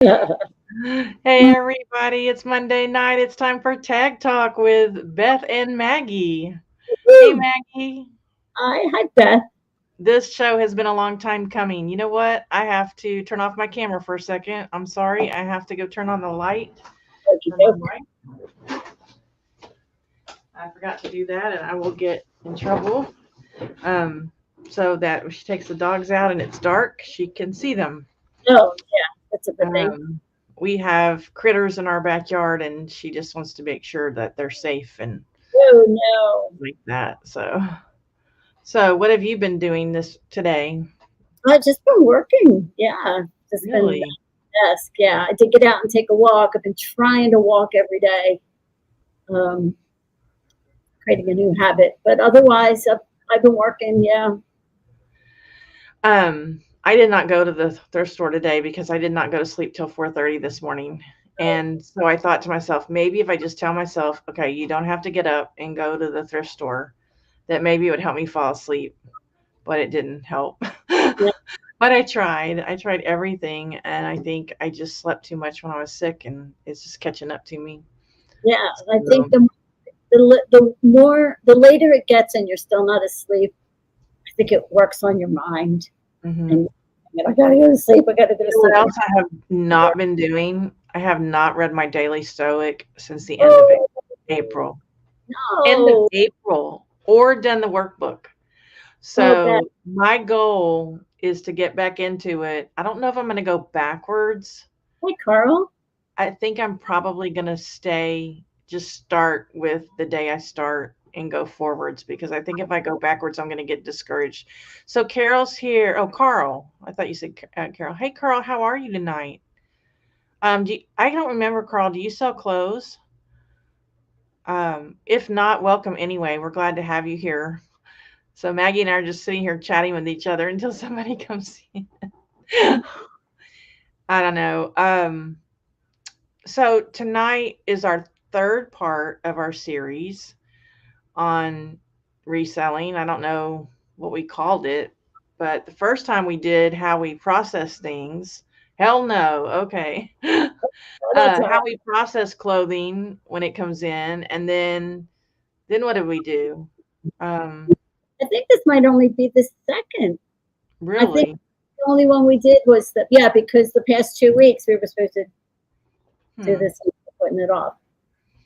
Hey everybody, it's Monday night. It's time for Tag Talk with Beth and Maggie. Hey Woo! Maggie, Hi, Beth. this show has been a long time coming. You know what? I have to turn off my camera for a second. I'm sorry. I have to go turn on the light Okey for my doke. wife. I forgot to do that and I will get in trouble. Um, so that when she takes the dogs out and it's dark, she can see them. Oh, yeah, that's a good thing. Um, we have critters in our backyard and she just wants to make sure that they're safe and Oh, no. like that. So what have you been doing this today? I've just been working. Yeah, just been at Really? the desk. Yeah, I did get out and take a walk. I've been trying to walk every day, um, creating a new habit. But otherwise, I've been working. Yeah. I did not go to the thrift store today because I did not go to sleep till 4:30 this morning. And so I thought to myself, maybe if I just tell myself, okay, you don't have to get up and go to the thrift store, that maybe it would help me fall asleep, but it didn't help. Yeah. But I tried. I tried everything and I think I just slept too much when I was sick and it's just catching up to me. Yeah. I think So, the later it gets and you're still not asleep, I think it works on your mind. mhm. And I gotta go to sleep. I gotta go You to know what sleep. else I have not been doing? I have not read my daily Stoic since the end of Oh, April. End of no. April, or done the workbook. Oh, Beth. So my goal is to get back into it. I don't know if I'm going to go backwards. Hey, Carl. I think I'm probably going to just start with the day I start and go forwards because I think if I go backwards, I'm going to get discouraged. So Carol's here. Oh, Carl. I thought you said Carol. Hey, Carl, how are you tonight? I don't remember, Carl. Do you sell clothes? If not, welcome anyway. We're glad to have you here. So Maggie and I are just sitting here chatting with each other until somebody comes in. I don't know. So tonight is our third part of our series on reselling. I don't know what we called it, but the first time we did how we process things. Hell no. Okay. Oh, that's all How right. we process clothing when it comes in, and then what did we do? Um, I think this might only be the second. I think really? the only one we did was yeah, because the past 2 weeks we were supposed to do Hmm. this and we're putting it off.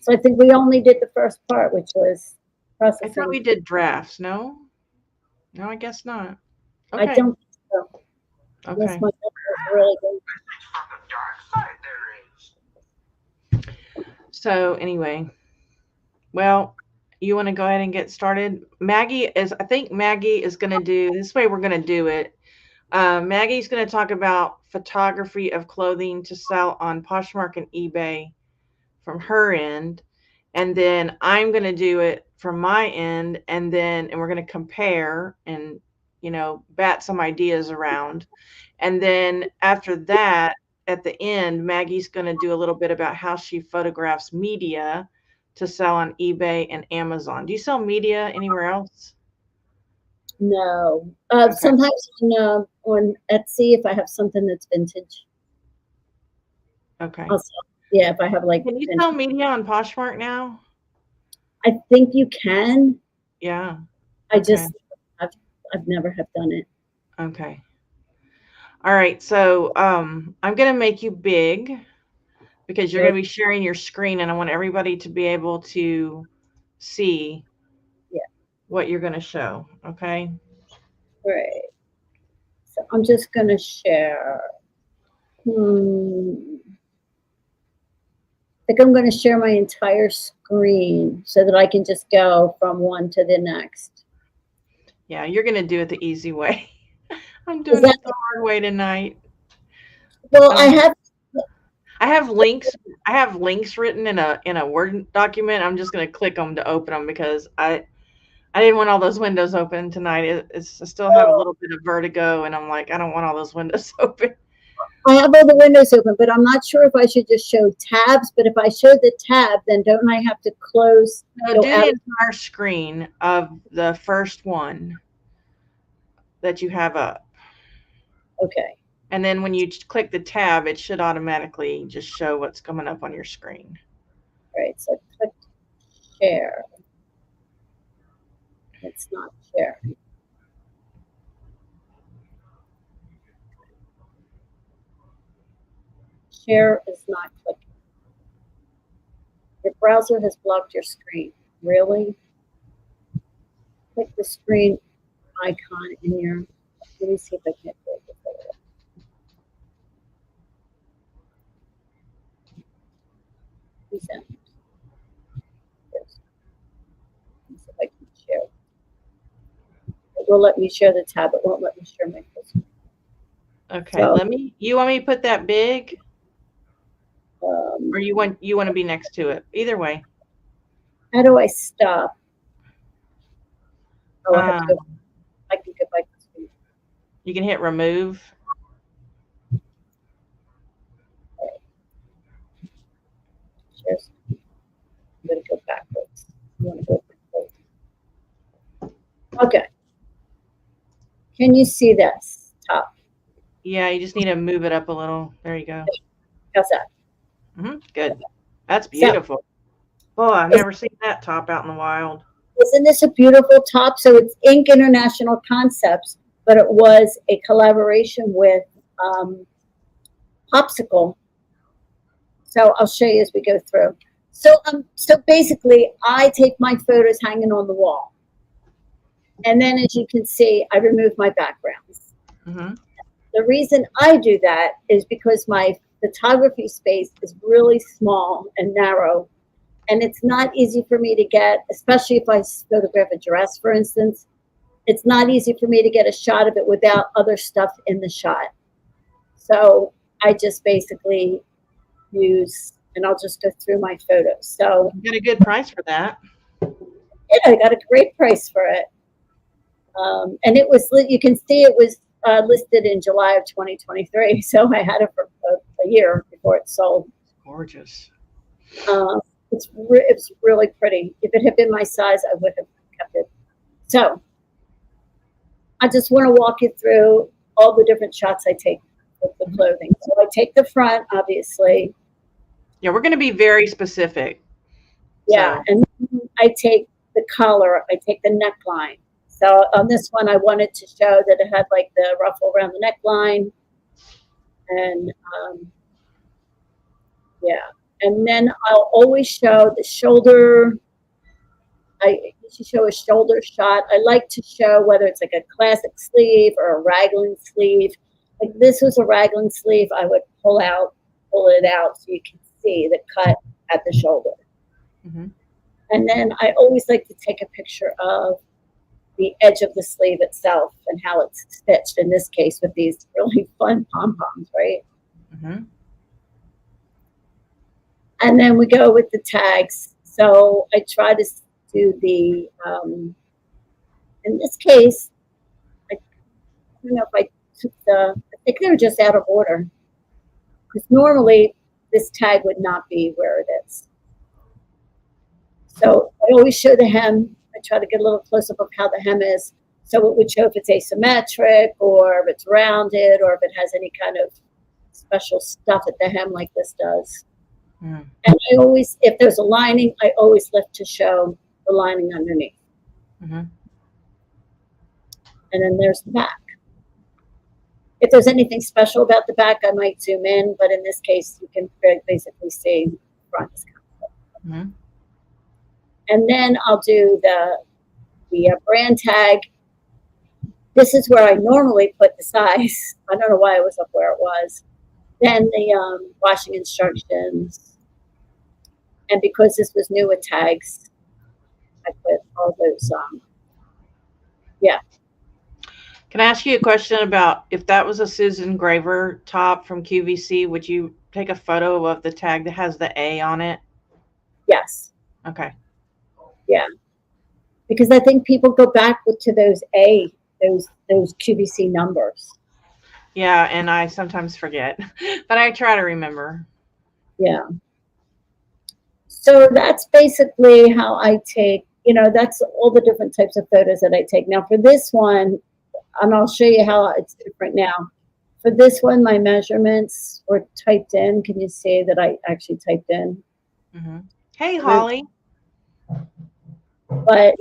So I think we only did the first part, which was I thought processing. we did drafts. No, no, I guess not. I Okay, don't think so. Unless okay. my memory is really good. So anyway, well, you want to go ahead and get started? I think Maggie is going to do this way. We're going to do it. Maggie's going to talk about photography of clothing to sell on Poshmark and eBay from her end, and then I'm going to do it from my end, and we're going to compare and bat some ideas around, and then after that, at the end, Maggie's going to do a little bit about how she photographs media to sell on eBay and Amazon. Do you sell media anywhere else? No. Okay. Sometimes on Etsy, if I have something that's vintage, Okay. I'll sell. Yeah, if I have like Can you sell vintage, media on Poshmark now? I think you can. Yeah. I Okay. just I've I've never have done it. Okay. All right. So I'm going to make you big because you're So, going to be sharing your screen, and I want everybody to be able to see yeah, what you're going to show. Okay. right. So I'm just gonna share. Hmm. I think I'm gonna share my entire screen so that I can just go from one to the next. Yeah, you're going to do it the easy way. I'm Is doing that it the hard way tonight. well? I I don't have have. I have links. I have links written in a Word document. I'm just going to click them to open them because I didn't want all those windows open tonight. I still have a Oh, little bit of vertigo, and I'm like, I don't want all those windows open. I have all the windows open, but I'm not sure if I should just show tabs. But if I show the tab, then don't I have to close, No, go do out? the entire screen of the first one that you have up. Okay. And then when you click the tab, it should automatically just show what's coming up on your screen. Right, so click share. It's not sharing. Share is not clicking. Your browser has blocked your screen. Really? Click the screen icon in your, let me see if I can do it. Resend. Yes. Let me see if I can share. It will let me share the tab. It won't let me share my cursor. Okay, So, you want me to put that big, or um, you want to be next to it? Either way. how do I stop? Oh, I have to go. Um, I can go back to screen. you can hit remove. Share screen. I'm going to go backwards. I want to go backwards. Okay. Can you see this top? Yeah, you just need to move it up a little. There you go. How's that? Good. That's So, beautiful. Oh, I've never seen that top out in the wild. isn't this a beautiful top? So it's Inc. International Concepts, but it was a collaboration with Popsicle. So I'll show you as we go through. So basically, I take my photos hanging on the wall, and then as you can see, I remove my backgrounds. Mm-hmm. The reason I do that is because my photography space is really small and narrow, and it's not easy for me to get, especially if I photograph a dress, for instance. It's not easy for me to get a shot of it without other stuff in the shot. So I just basically use, and I'll just go through my photos. So, You got a good price for that. I got a great price for it. And it was, you can see it was listed in July of 2023. So I had it for a year before it sold. Gorgeous. It's really pretty. If it had been my size, I would have kept it. So I just want to walk you through all the different shots I take with the clothing. So I take the front, obviously. Yeah, we're going to be very specific. Yeah, So. and then I take the collar, I take the neckline. So on this one, I wanted to show that it had like the ruffle around the neckline, and yeah, and then I'll always show the shoulder. I usually show a shoulder shot. I like to show whether it's like a classic sleeve or a raglan sleeve. Like this was a raglan sleeve, I would pull it out so you can see the cut at the shoulder. Mm-hmm. And then I always like to take a picture of the edge of the sleeve itself and how it's stitched, in this case with these really fun pom-poms, right? Mm-hmm. And then we go with the tags. So I try to do the, in this case, I don't know if I took I think they were just out of order. Because normally this tag would not be where it is. So I always show the hem. I try to get a little close up of how the hem is. So it would show if it's asymmetric or if it's rounded or if it has any kind of special stuff at the hem like this does. Mm. And I always, if there's a lining, I always lift to show the lining underneath. Mm-hmm. And then there's the back. If there's anything special about the back, I might zoom in, but in this case, you can basically see the front is coming up. Mm-hmm. And then I'll do the brand tag. This is where I normally put the size. I don't know why it was up where it was. Then the washing instructions. And because this was new with tags, I put all those, yeah. Can I ask you a question about if that was a Susan Graver top from QVC, would you take a photo of the tag that has the A on it? Yes. Okay. Yeah. Because I think people go back to those those QVC numbers. Yeah, and I sometimes forget, but I try to remember. Yeah. So that's basically how I take, that's all the different types of photos that I take. Now for this one, and I'll show you how it's different now. For this one, my measurements were typed in. Can you see that I actually typed in? Mm-hmm. Hey, Holly. But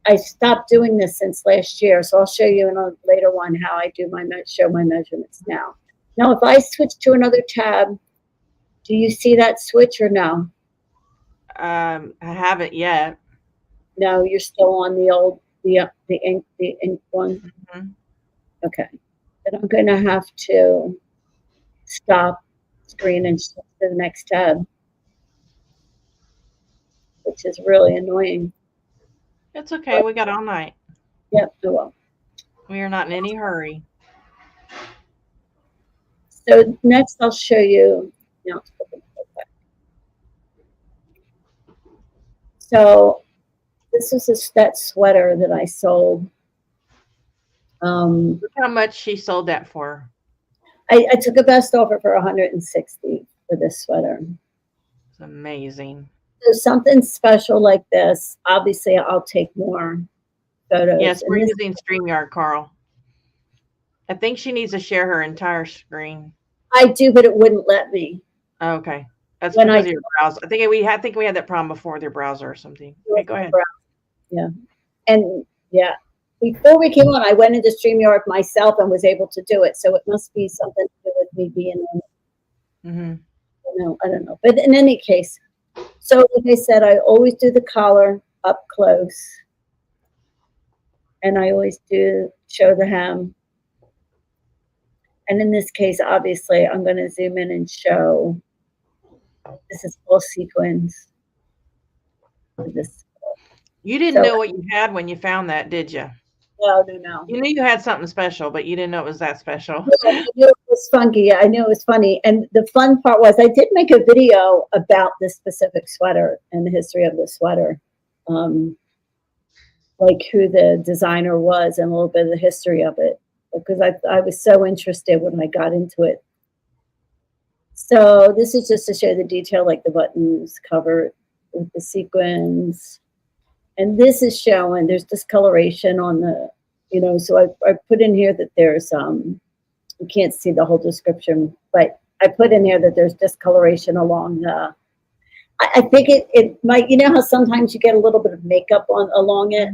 I stopped doing this since last year, so I'll show you in a later one how I do show my measurements now. Now, if I switch to another tab, do you see that switch or no? I haven't yet. No, you're still on the old the ink one. Mm-hmm. Okay, then I'm going to have to stop screen and shift to the next tab, which is really annoying. It's okay. We got all night. Yep, I will. We are not in any hurry. So next I'll show you. No, so this is that sweater that I sold. Look how much she sold that for. I took a best offer for 160 for this sweater. It's amazing. So something special like this, obviously I'll take more photos. Yes, we're using StreamYard, Carl. I think she needs to share her entire screen. I do, but it wouldn't let me. Okay. That's because of your browser. I think we had that problem before with your browser or something. Okay, go ahead. Yeah. And yeah. Before we came on, I went into StreamYard myself and was able to do it. So it must be something to do with me being on it. Mm-hmm. I don't know. But in any case, so like I said, I always do the collar up close. And I always do show the hem. And in this case, obviously, I'm going to zoom in and show this is full sequins. You didn't know what you had when you found that, did you? No. You knew you had something special, but you didn't know it was that special. Yeah, I knew it was funky. I knew it was funny. And the fun part was I did make a video about this specific sweater and the history of the sweater. Like who the designer was and a little bit of the history of it. Because I was so interested when I got into it. So this is just to show the detail, like the buttons covered with the sequins. And this is showing there's discoloration on the, so I put in here that there's, you can't see the whole description, but I put in there that there's discoloration along the, I think it might, how sometimes you get a little bit of makeup along it,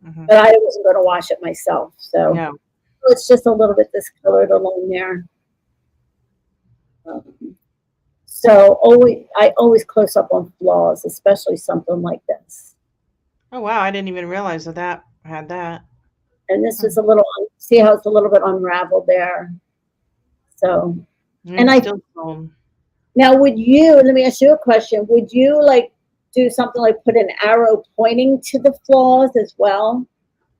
but I wasn't going to wash it myself. So no. It's just a little bit discolored along there. So I always close up on flaws, especially something like this. Oh, wow. I didn't even realize that had that. And this was a little, see how it's a little bit unraveled there. So, and I still sold. Now, let me ask you a question. Would you like do something like put an arrow pointing to the flaws as well?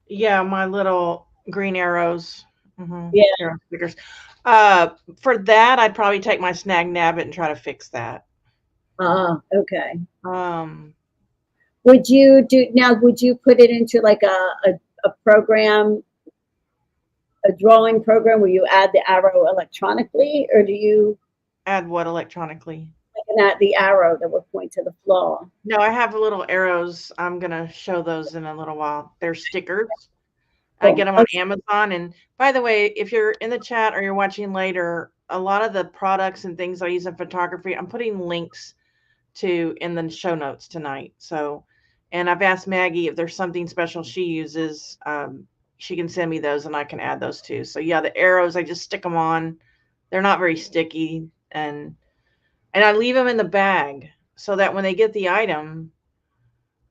Yeah, my little green arrows. Yeah. Arrow stickers. For that, I'd probably take my snag nabbit and try to fix that. Okay. Would you put it into like a program, a drawing program where you add the arrow electronically, or do you add what electronically? Like the arrow that would point to the flaw. No, I have little arrows. I'm gonna show those in a little while. They're stickers. I get them on Amazon. And by the way, if you're in the chat or you're watching later, a lot of the products and things I use in photography, I'm putting links to in the show notes tonight. So, and I've asked Maggie if there's something special she uses, she can send me those and I can add those too. So yeah, the arrows, I just stick them on. They're not very sticky, and I leave them in the bag so that when they get the item,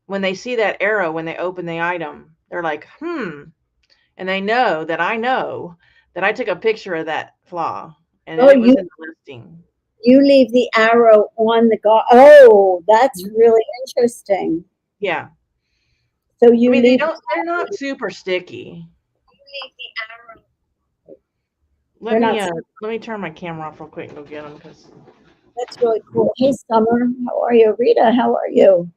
when they see that arrow, when they open the item, they're like, and they know that I took a picture of that flaw and it was in the listing. You leave the arrow on the Oh, that's really interesting. Yeah. So they're not super sticky. You leave the arrow. Let me turn my camera off real quick and go get them because that's really cool. Hey, Summer, how are you? Rita, how are you?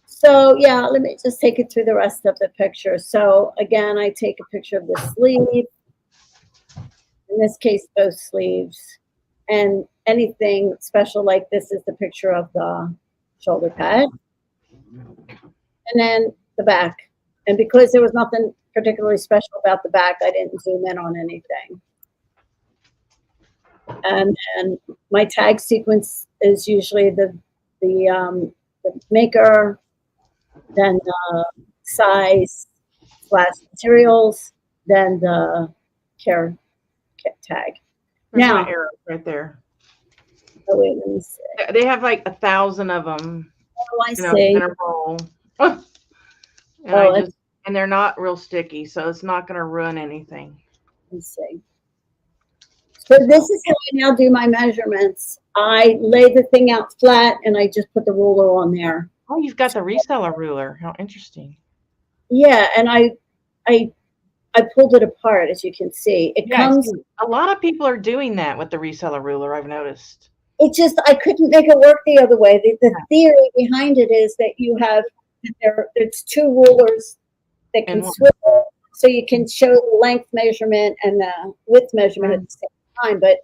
So yeah, let me just take it through the rest of the picture. So again, I take a picture of the sleeve. In this case, both sleeves. And anything special like this is the picture of the shoulder pad. And then the back. And because there was nothing particularly special about the back. I didn't zoom in on anything. And my tag sequence is usually the maker, then the size / materials, then the care tag. There's Now, my arrow right there. Oh, wait, let me see. They have like 1,000 of them. Oh, I see. In a roll. And they're not real sticky, so it's not going to ruin anything. Let's see. So this is how I now do my measurements. I lay the thing out flat, and I just put the ruler on there. Oh, you've got the reseller ruler. How interesting. Yeah, and I pulled it apart, as you can see. It comes. A lot of people are doing that with the reseller ruler, I've noticed. It just, I couldn't make it work the other way. The theory behind it is that you have, it's two rulers that can swivel, so you can show the length measurement and the width measurement at the same time. But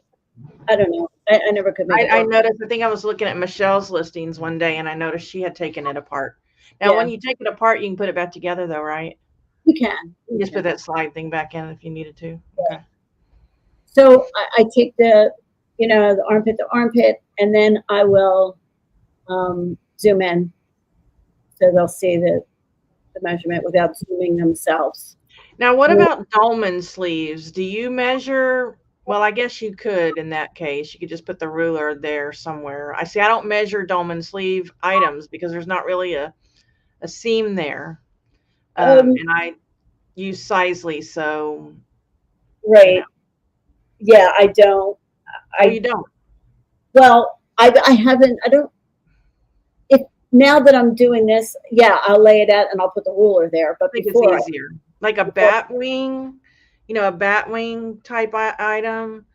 I don't know. I never could make it work. I noticed, I think I was looking at Michelle's listings one day, and I noticed she had taken it apart. Now, when you take it apart, you can put it back together, though, right? You can. You just put that slide thing back in if you needed to. Okay. So I take the, the armpit to armpit, and then I will zoom in so they'll see the measurement without zooming themselves. Now, what about dolman sleeves? Do you measure? Well, I guess you could in that case. You could just put the ruler there somewhere. I don't measure dolman sleeve items because there's not really a seam there. And I use Sizely, so. Right. Yeah, I don't. You don't? Well, I haven't, now that I'm doing this, I'll lay it out and I'll put the ruler there. But before, it's easier. Like a bat wing, a bat wing type item.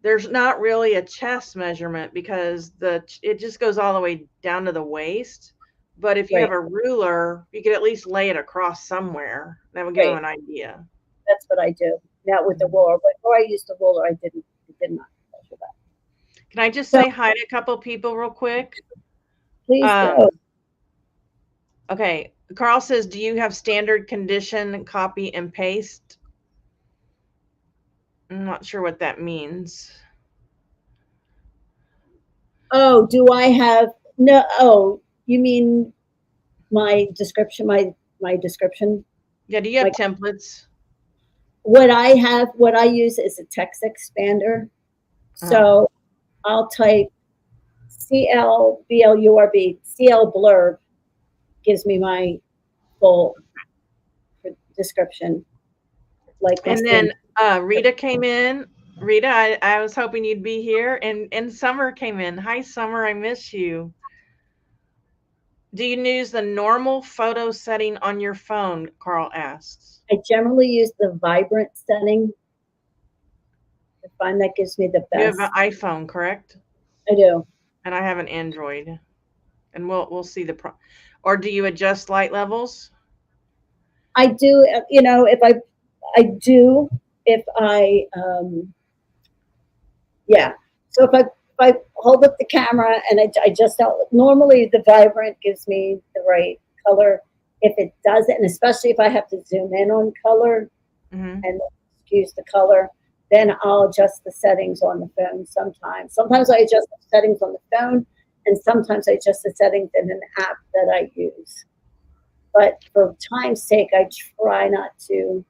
There's not really a chest measurement because it just goes all the way down to the waist. But if you have a ruler, you could at least lay it across somewhere. That would give them an idea. That's what I do now with the ruler. Before I used the ruler, I did not measure that. Can I just say hi to a couple people real quick? Please go. Okay. Carl says, do you have standard condition, copy and paste? I'm not sure what that means. Oh, do I have no? Oh, you mean my description? My description? Yeah. Do you have templates? What I use is a text expander. So I'll type CLBLURB. CL blurb gives me my full description. And then Rita came in. Rita, I was hoping you'd be here. And Summer came in. Hi, Summer. I miss you. Do you use the normal photo setting on your phone? Carl asks. I generally use the vibrant setting. I find that gives me the best. You have an iPhone, correct? I do. And I have an Android. And we'll see or do you adjust light levels? I do. If So if I hold up the camera and I just normally the vibrant gives me the right color. If it doesn't, and especially if I have to zoom in on color and excuse the color, then I'll adjust the settings on the phone sometimes. Sometimes I adjust the settings on the phone, and sometimes I adjust the settings in an app that I use. But for time's sake, I try not to.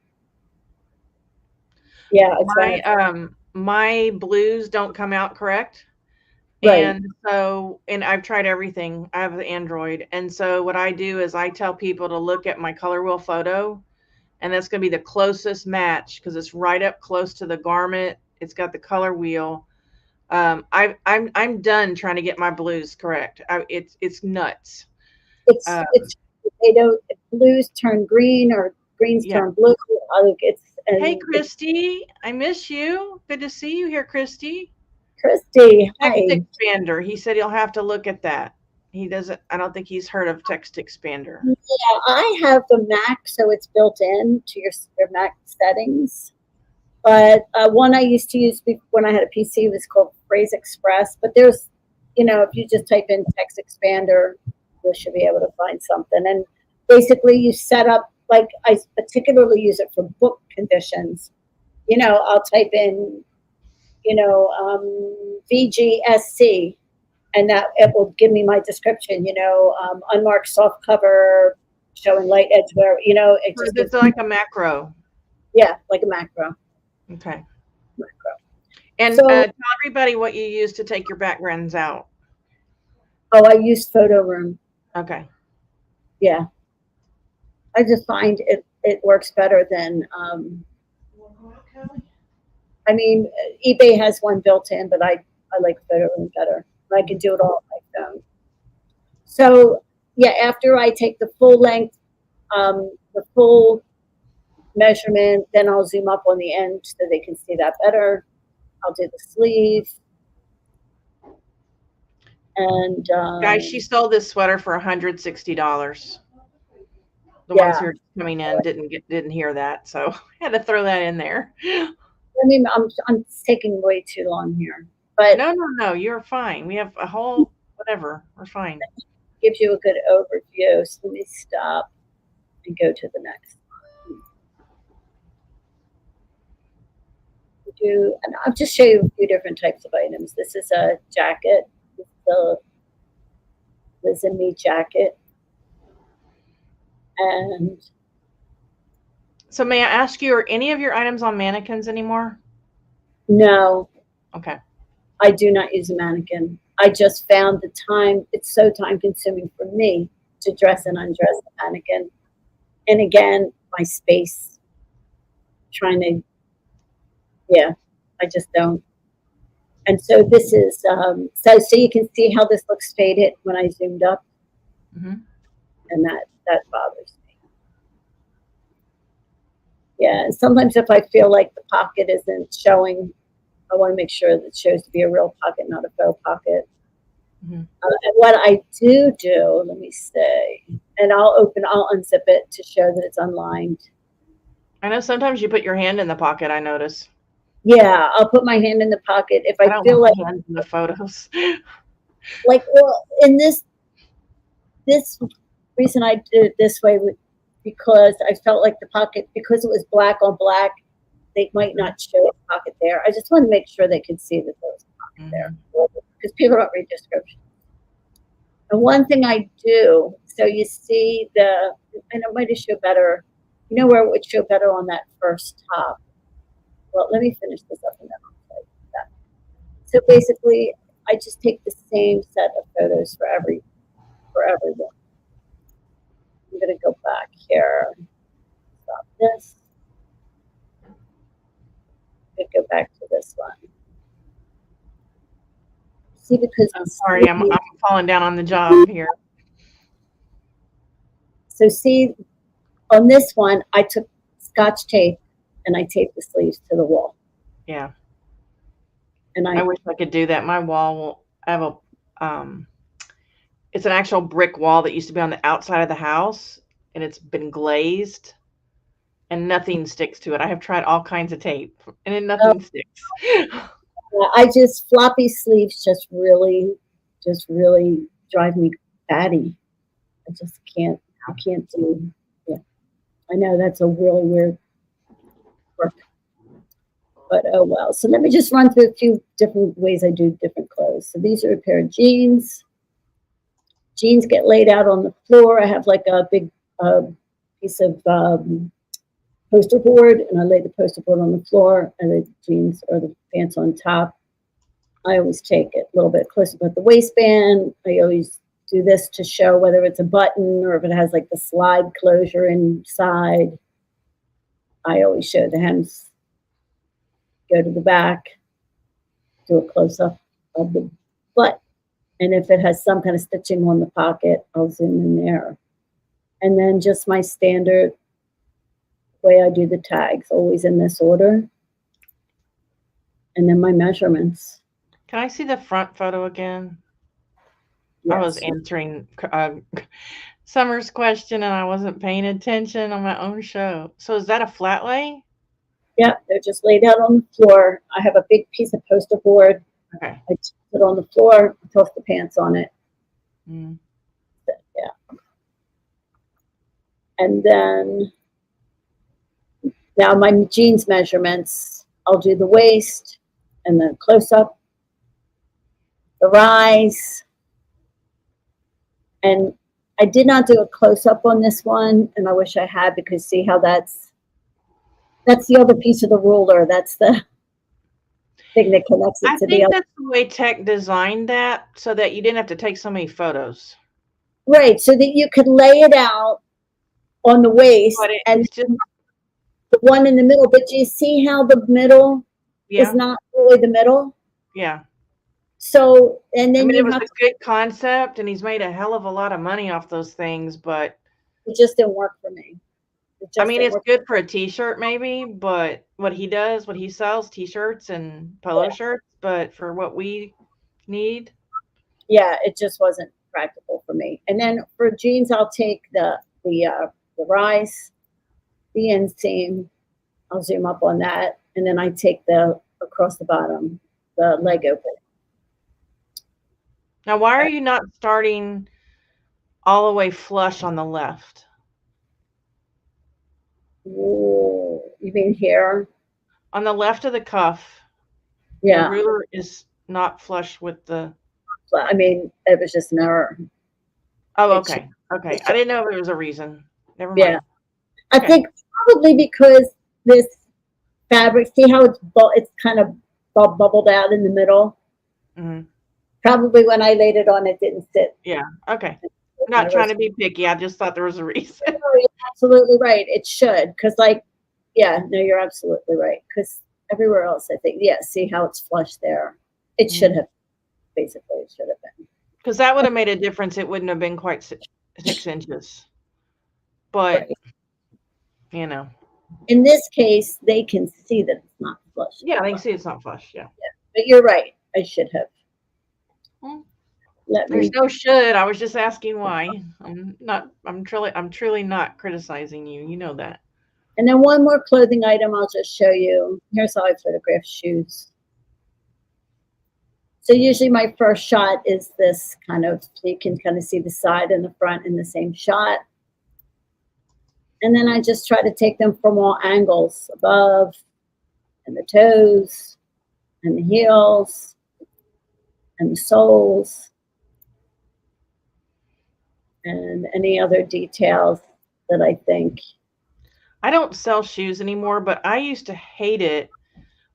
My blues don't come out correct. Right. And I've tried everything. I have the Android. And so what I do is I tell people to look at my color wheel photo, and that's going to be the closest match because it's right up close to the garment. It's got the color wheel. I'm done trying to get my blues correct. It's nuts. Blues turn green or greens turn blue. Hey, Christy, I miss you. Good to see you here, Christy. Christy, text expander. He said he'll have to look at that. He doesn't. I don't think he's heard of text expander. Yeah, I have the Mac, so it's built in to your Mac settings. But one I used to use when I had a PC was called Phrase Express. But there's, if you just type in text expander, you should be able to find something. And basically, you set up like I particularly use it for book conditions. I'll type in, VGSC, and that it will give me my description. Unmarked soft cover, showing light edge wear. It So just gives it's like a macro. like a macro. Okay. Macro. And So, tell everybody what you use to take your backgrounds out. I use Photo Room. Okay. Yeah, I just find it works better than. I mean, eBay has one built in, but I like Photo Room better. I can do it all on my phone. So yeah, after I take the full length, the full measurement, then I'll zoom up on the end so they can see that better. I'll do the sleeve. And Guys, she sold this sweater for $160. The yeah, ones who are coming in didn't hear that, so I had to throw that in there. I mean, I'm taking way too long here, but No, you're fine. We have a whole whatever. We're fine. gives you a good overview. So let me stop and go to the next one. And I'll just show you a few different types of items. This is a jacket. This is the Liz and Me jacket. And So may I ask you, are any of your items on mannequins anymore? no, Okay. I do not use a mannequin. I just found the time, it's so time consuming for me to dress and undress a mannequin. And again, my space, trying to, yeah, I just don't. And so this is, so you can see how this looks faded when I zoomed up. Mm-hmm. And that bothers me. Yeah, sometimes if I feel like the pocket isn't showing, I want to make sure that it shows to be a real pocket, not a faux pocket. Mm-hmm. And what I do, let me say, and I'll unzip it to show that it's unlined. I know sometimes you put your hand in the pocket, I notice. Yeah, I'll put my hand in the pocket if I don't feel want like my hands in the photos. well, in this reason I did it this way because I felt like the pocket, because it was black on black, they might not show a pocket there. I just wanted to make sure they could see that there was a pocket there, because people don't read descriptions. And one thing I do, so you see and it might show better, where it would show better on that first top. Well, let me finish this up and then I'll tell you that. So basically, I just take the same set of photos for everyone. I'm going to go back here. Stop this. Go back to this one. See, because I'm sorry, I'm falling down on the job here. So see, on this one, I took Scotch tape and I taped the sleeves to the wall. Yeah. And I wish I could do that. My wall will have it's an actual brick wall that used to be on the outside of the house, and it's been glazed, and nothing sticks to it. I have tried all kinds of tape, and then nothing sticks. Floppy sleeves just really drive me batty. I just can't do. Yeah, I know that's a really weird work, but oh well. So let me just run through a few different ways I do different clothes. So these are a pair of jeans. Jeans get laid out on the floor. I have like a big piece of poster board, and I lay the poster board on the floor, and the jeans or the pants on top. I always take it a little bit closer at the waistband. I always do this to show whether it's a button or if it has like the slide closure inside. I always show the hems. Go to the back, do a close-up of the butt. And if it has some kind of stitching on the pocket, I'll zoom in there. And then just my standard way I do the tags, always in this order. And then my measurements. Can I see the front photo again? Yes. I was answering Summer's question and I wasn't paying attention on my own show. So is that a flat lay? Yeah, they're just laid out on the floor. I have a big piece of poster board. Okay. I put it on the floor, toss the pants on it. Yeah. And then now my jeans measurements, I'll do the waist and then close up, the rise. And I did not do a close up on this one, and I wish I had, because see how that's the other piece of the ruler. That's the thing that connects it I to the think other. that's the way tech designed that, so that you didn't have to take so many photos. Right, so that you could lay it out on the waist, But and it's just, the one in the middle. But do you see how the middle is yeah, not really the middle? yeah. So, and I then mean, it you was have a to, good concept, and he's made a hell of a lot of money off those things. But it just didn't work for me. It I just mean, didn't it's work. good for a T-shirt maybe. But what he does, what he sells, T-shirts and polo Yeah, shirts. But for what we need, yeah, it just wasn't practical for me. And then for jeans, I'll take the rise, the inseam. I'll zoom up on that, and then I take the across the bottom, the leg open. now why are you not starting all the way flush on the left? Ooh, you mean here? On the left of the cuff, your Yeah. ruler is not flush with the. I mean, it was just an error. Oh, It should, okay. Okay. it I should, didn't know if it was a reason. Never yeah. mind. I Okay. think probably because this fabric, see how it's kind of bubbled out in the middle? Hmm. Probably when I laid it on, it didn't sit Yeah. Okay. with my Not trying wrist. to be picky. I just thought there was a reason. No, you're absolutely right. It should, because like, yeah, no, you're absolutely right. Because everywhere else, I think, yeah, see how it's flush there. It should have, basically, it should have been. Because that would have made a difference. It wouldn't have been quite 6 inches. But, Right. you know, In this case, they can see that it's not flush. yeah, they can see it's not flush. Yeah. But you're right. I should have. Well, Let there's me. no should. I was just asking why. I'm truly not criticizing you. You know that. And then one more clothing item I'll just show you. Here's how I photograph shoes. So usually my first shot is this kind of, so you can kind of see the side and the front in the same shot. And then I just try to take them from all angles, above, and the toes, and the heels, and the soles, and any other details that I think. I don't sell shoes anymore, but I used to hate it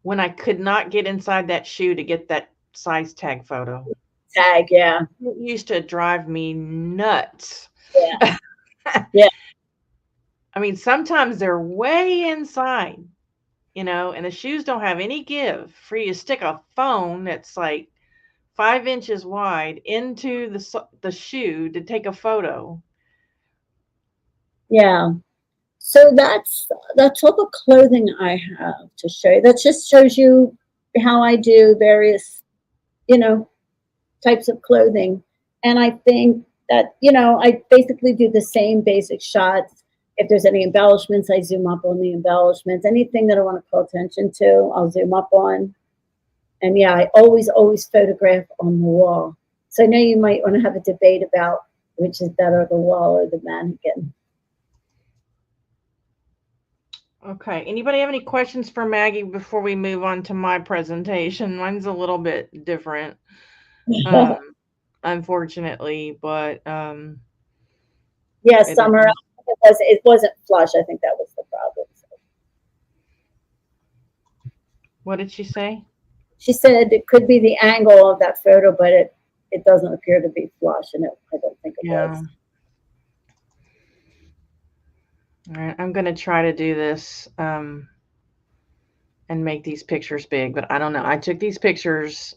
when I could not get inside that shoe to get that size tag photo. Tag, yeah. It used to drive me nuts. Yeah. Yeah. I mean, sometimes they're way inside, and the shoes don't have any give for you to stick a phone that's like 5 inches wide into the shoe to take a photo. Yeah. So that's all the clothing I have to show you. That just shows you how I do various, you know, types of clothing. And I think that, I basically do the same basic shots. If there's any embellishments, I zoom up on the embellishments. Anything that I want to call attention to, I'll zoom up on. And yeah, I always photograph on the wall. So I know you might want to have a debate about which is better, the wall or the mannequin. Okay. Anybody have any questions for Maggie before we move on to my presentation? Mine's a little bit different, unfortunately, but Yeah, it is. Summer, it wasn't flush. I think that was the problem. So What did she say? she said it could be the angle of that photo, but it doesn't appear to be flush, and I don't think it Yeah. was. All right. I'm going to try to do this and make these pictures big, but I don't know. I took these pictures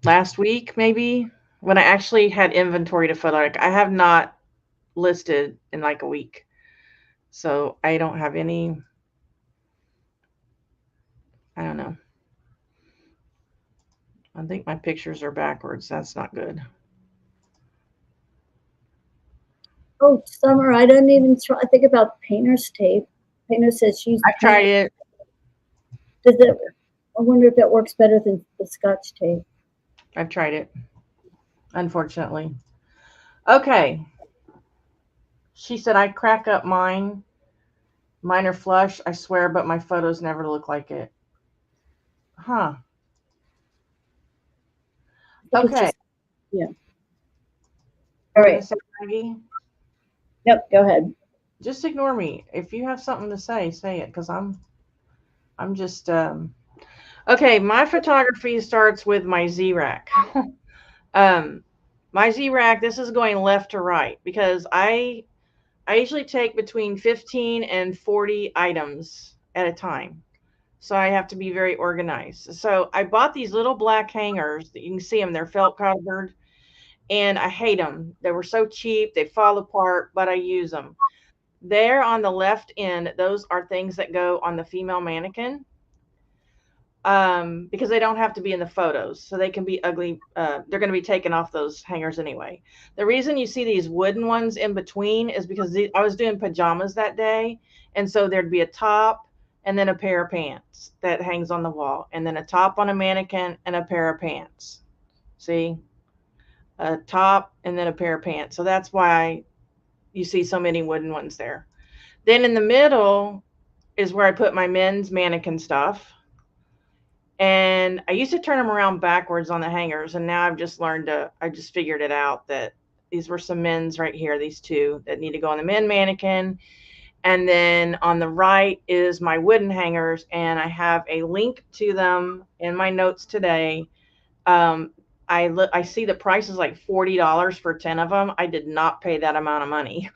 last week, maybe, when I actually had inventory to photo. Like, I have not listed in like a week. So I don't have any, I don't know. I think my pictures are backwards. That's not good. Oh, Summer, I don't even try. I think about painter's tape. Painter says she's I tried it. Does it? I wonder if it works better than the Scotch tape. I've tried it, unfortunately. Okay. She said, I crack up mine. Mine are flush, I swear, but my photos never look like it. Huh. I think it's Okay. just, yeah. You All going to right. say, Maggie? Nope, go ahead. Just ignore me. If you have something to say it, because I'm just okay. My photography starts with my Z rack. um, my Z rack. This is going left to right because I usually take between 15 and 40 items at a time. So I have to be very organized. So I bought these little black hangers that you can see them. They're felt covered, and I hate them. They were so cheap. They fall apart, but I use them. There on the left end, those are things that go on the female mannequin, because they don't have to be in the photos, so they can be ugly. They're going to be taken off those hangers anyway. The reason you see these wooden ones in between is because I was doing pajamas that day, and so there'd be a top and then a pair of pants that hangs on the wall, and then a top on a mannequin and a pair of pants. See, a top and then a pair of pants. So that's why you see so many wooden ones there. Then in the middle is where I put my men's mannequin stuff. And I used to turn them around backwards on the hangers, and now I just figured it out that these were some men's right here, these two that need to go on the men mannequin. And then on the right is my wooden hangers, and I have a link to them in my notes today. Um, I see the price is like $40 for 10 of them. I did not pay that amount of money.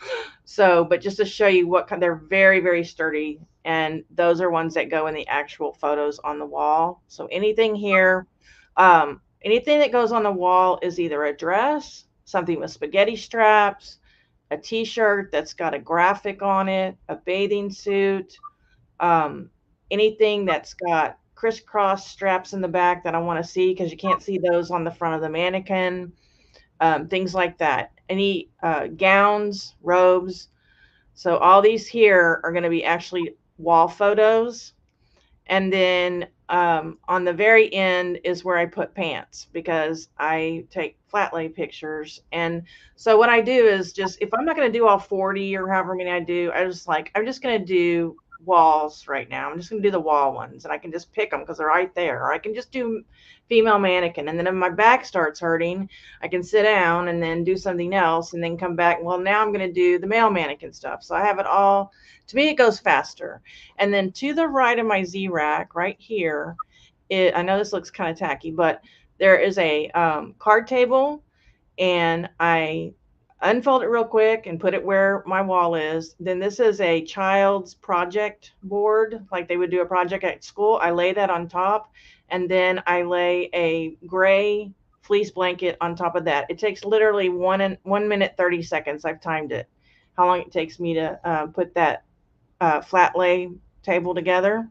So, but just to show you what kind, they're very, very sturdy. And those are ones that go in the actual photos on the wall. So anything here, anything that goes on the wall is either a dress, something with spaghetti straps, a t-shirt that's got a graphic on it, a bathing suit, um, anything that's got crisscross straps in the back that I want to see because you can't see those on the front of the mannequin, things like that. Any gowns, robes. So all these here are going to be actually wall photos. And then on the very end is where I put pants because I take flat lay pictures. And so what I do is just, if I'm not going to do all 40 or however many I do, I'm just going to do walls right now. I'm just going to do the wall ones and I can just pick them because they're right there. Or I can just do female mannequin. And then if my back starts hurting, I can sit down and then do something else and then come back. Well, now I'm going to do the male mannequin stuff. So I have it all. To me, it goes faster. And then to the right of my Z rack, right here, I know this looks kind of tacky, but there is a card table, and I unfold it real quick and put it where my wall is. Then this is a child's project board, like they would do a project at school. I lay that on top, and then I lay a gray fleece blanket on top of that. It takes literally 1 minute 30 seconds. I've timed it. How long it takes me to put that flat lay table together.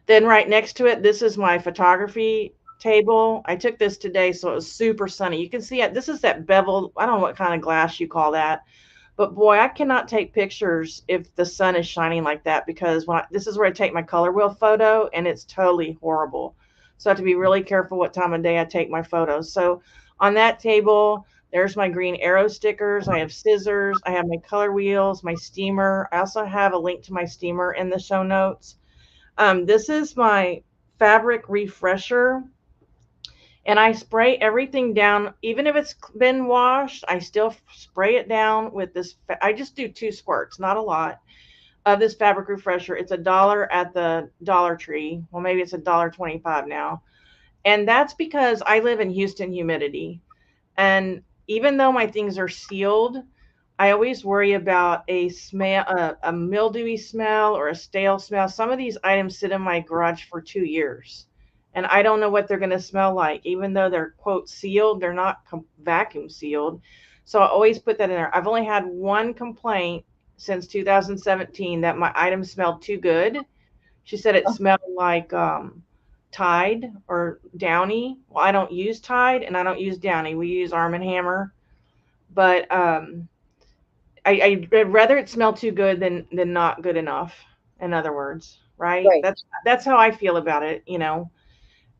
Then right next to it, this is my photography table. I took this today, so it was super sunny. You can see it. This is that bevel. I don't know what kind of glass you call that, but boy, I cannot take pictures if the sun is shining like that because this is where I take my color wheel photo, and it's totally horrible. So I have to be really careful what time of day I take my photos. So on that table, there's my green arrow stickers. I have scissors. I have my color wheels, my steamer. I also have a link to my steamer in the show notes. This is my fabric refresher, and I spray everything down. Even if it's been washed, I still spray it down with this. I just do 2 squirts, not a lot, of this fabric refresher. It's $1 at the Dollar Tree. Well, maybe it's $1.25 now. And that's because I live in Houston humidity. And even though my things are sealed, I always worry about a smell, a mildewy smell or a stale smell. Some of these items sit in my garage for 2 years, and I don't know what they're going to smell like. Even though they're quote sealed, they're not vacuum sealed. So I always put that in there. I've only had one complaint since 2017 that my item smelled too good. She said it smelled like Tide or Downy. Well, I don't use Tide and I don't use Downy. We use Arm& Hammer. But I'd rather it smell too good than not good enough. In other words, right? Right. That's how I feel about it, you know.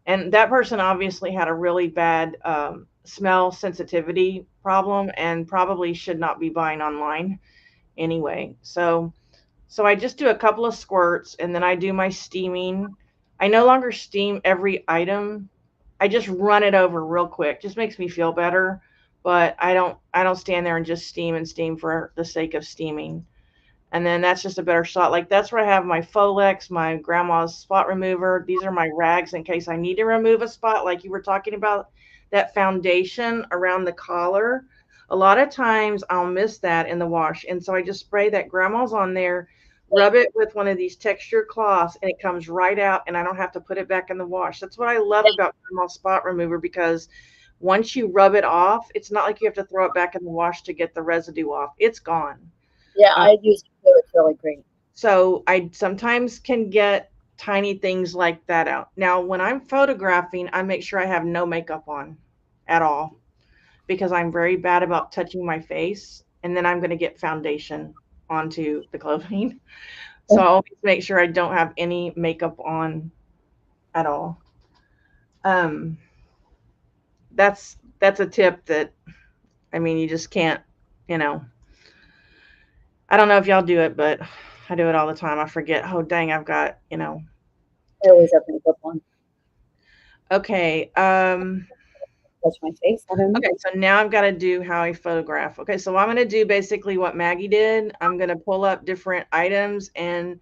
And that person obviously had a really bad smell sensitivity problem and probably should not be buying online anyway. So I just do a couple of squirts and then I do my steaming. I no longer steam every item. I just run it over real quick. Just makes me feel better, but I don't stand there and just steam and steam for the sake of steaming. And then that's just a better shot. Like that's where I have my Folex, my grandma's spot remover. These are my rags in case I need to remove a spot, like you were talking about that foundation around the collar. A lot of times I'll miss that in the wash, and so I just spray that grandma's on there, rub it with one of these texture cloths, and it comes right out, and I don't have to put it back in the wash. That's what I love about grandma's spot remover, because once you rub it off, it's not like you have to throw it back in the wash to get the residue off. It's gone. Yeah, I use it too. It's really great. So I sometimes can get tiny things like that out. Now, when I'm photographing, I make sure I have no makeup on at all because I'm very bad about touching my face, and then I'm going to get foundation onto the clothing. So I always make sure I don't have any makeup on at all. Um, that's a tip that, I mean, you just can't, you know. I don't know if y'all do it, but I do it all the time. I forget. Oh, dang, I've got. I always have makeup on. Okay. Touch my face. I don't know. Okay, so now I've got to do how I photograph. Okay, so I'm going to do basically what Maggie did. I'm going to pull up different items and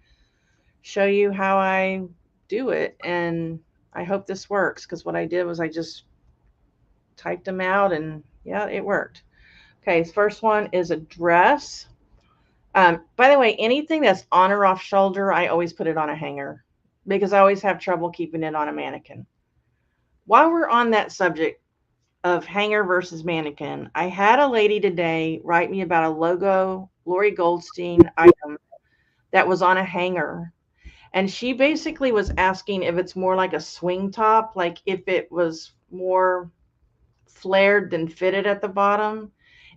show you how I do it. And I hope this works, because what I did was I just typed them out and yeah, it worked. Okay, first one is a dress. By the way, anything that's on or off shoulder, I always put it on a hanger because I always have trouble keeping it on a mannequin. While we're on that subject of hanger versus mannequin, I had a lady today write me about a logo Lori Goldstein item that was on a hanger. And she basically was asking if it's more like a swing top, like if it was more flared than fitted at the bottom.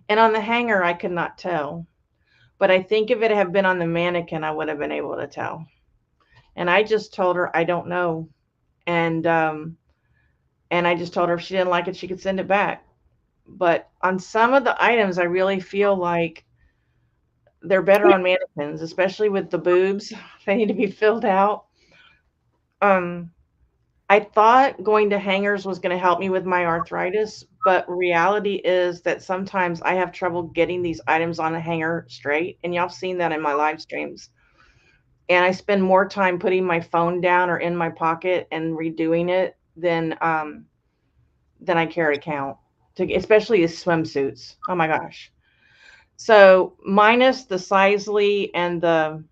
And on the hanger, I could not tell. But I think if it had been on the mannequin, I would have been able to tell. And I just told her I don't know. And and I just told her if she didn't like it, she could send it back. But on some of the items, I really feel like they're better on mannequins, especially with the boobs. They need to be filled out. Um, I thought going to hangers was going to help me with my arthritis, but reality is that sometimes I have trouble getting these items on a hanger straight, and y'all have seen that in my live streams. And I spend more time putting my phone down or in my pocket and redoing it than I care to count. Especially the swimsuits. Oh my gosh. So minus the Sizely and the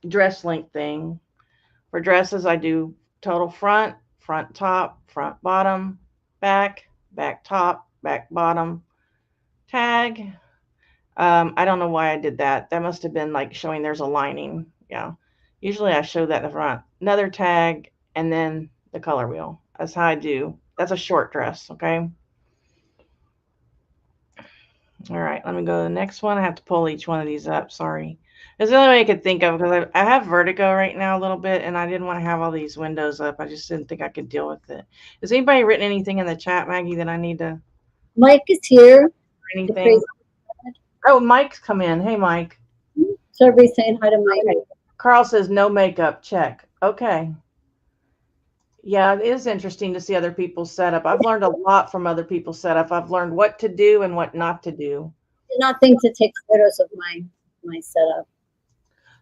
dress length thing. For dresses, I do total front, front top, front bottom, back top, back bottom, tag. I don't know why I did that. That must have been like showing there's a lining. Yeah. Usually I show that in the front. Another tag and then the color wheel. That's how I do. That's a short dress, okay? All right, let me go to the next one. I have to pull each one of these up. Sorry. It's the only way I could think of, because I have vertigo right now a little bit, and I didn't want to have all these windows up. I just didn't think I could deal with it. Has anybody written anything in the chat, Maggie, that I need to? Mike is here. Anything? Oh, Mike's come in. Hey, Mike. So everybody's saying hi to Mike. Okay. Carl says no makeup. Check. Okay. Yeah, it is interesting to see other people's setup. I've learned a lot from other people's setup. I've learned what to do and what not to do. I did not think to take photos of my setup.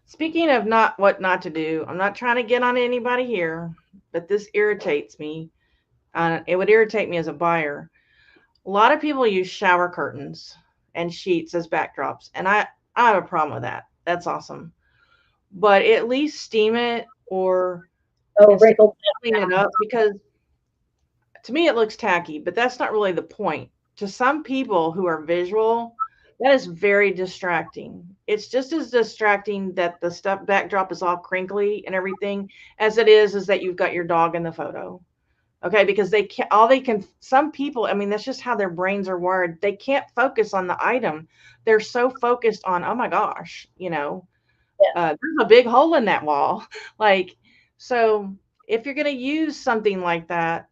Speaking of what not to do, I'm not trying to get on anybody here, but this irritates me. It would irritate me as a buyer. A lot of people use shower curtains and sheets as backdrops, and I have a problem with that. That's awesome. But at least steam it or clean it up, because to me it looks tacky, but that's not really the point. To some people who are visual, that is very distracting. It's just as distracting that the stuff backdrop is all crinkly and everything as it is that you've got your dog in the photo. Okay, because some people, I mean, that's just how their brains are wired. They can't focus on the item. They're so focused on, oh my gosh, there's a big hole in that wall. Like, so if you're going to use something like that,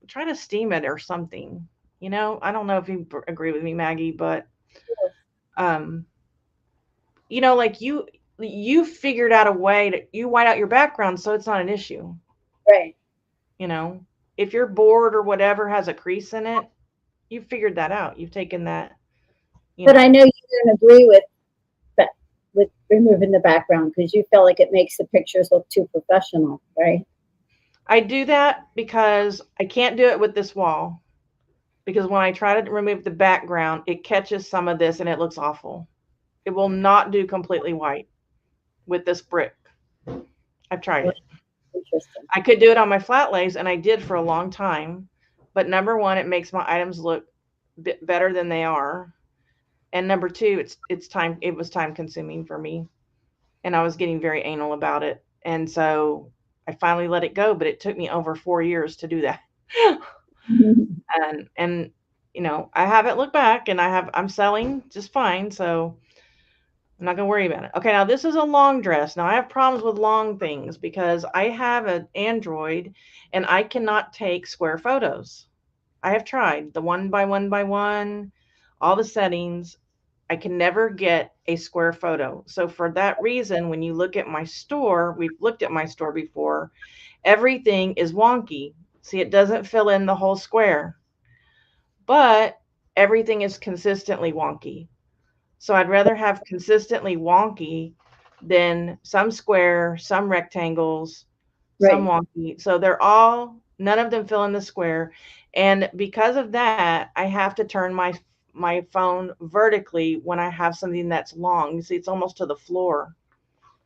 try to steam it or something. I don't know if you agree with me, Maggie, but like you figured out a way to you white out your background so it's not an issue. Right. You know, if your board or whatever has a crease in it, you've figured that out. You've taken that, But I know you don't agree with that, with removing the background, because you feel like it makes the pictures look too professional, right? I do that because I can't do it with this wall. Because when I try to remove the background, it catches some of this and it looks awful. It will not do completely white with this brick. I've tried Well, it. interesting. I could do it on my flat lays, and I did for a long time. But number one, it makes my items look better than they are, and number two, it's time. It was time consuming for me, and I was getting very anal about it, and so I finally let it go. But it took me over 4 years to do that, and I haven't looked back, and I'm selling just fine, so I'm not gonna worry about it. Okay, now this is a long dress. Now I have problems with long things because I have an Android and I cannot take square photos. I have tried the one by one by one, all the settings. I can never get a square photo. So for that reason, when you look at my store, we've looked at my store before, everything is wonky. See, it doesn't fill in the whole square, but everything is consistently wonky. So I'd rather have consistently wonky than some square, some rectangles, some Right. wonky. So they're all, none of them fill in the square. And because of that, I have to turn my phone vertically when I have something that's long. You see, it's almost to the floor.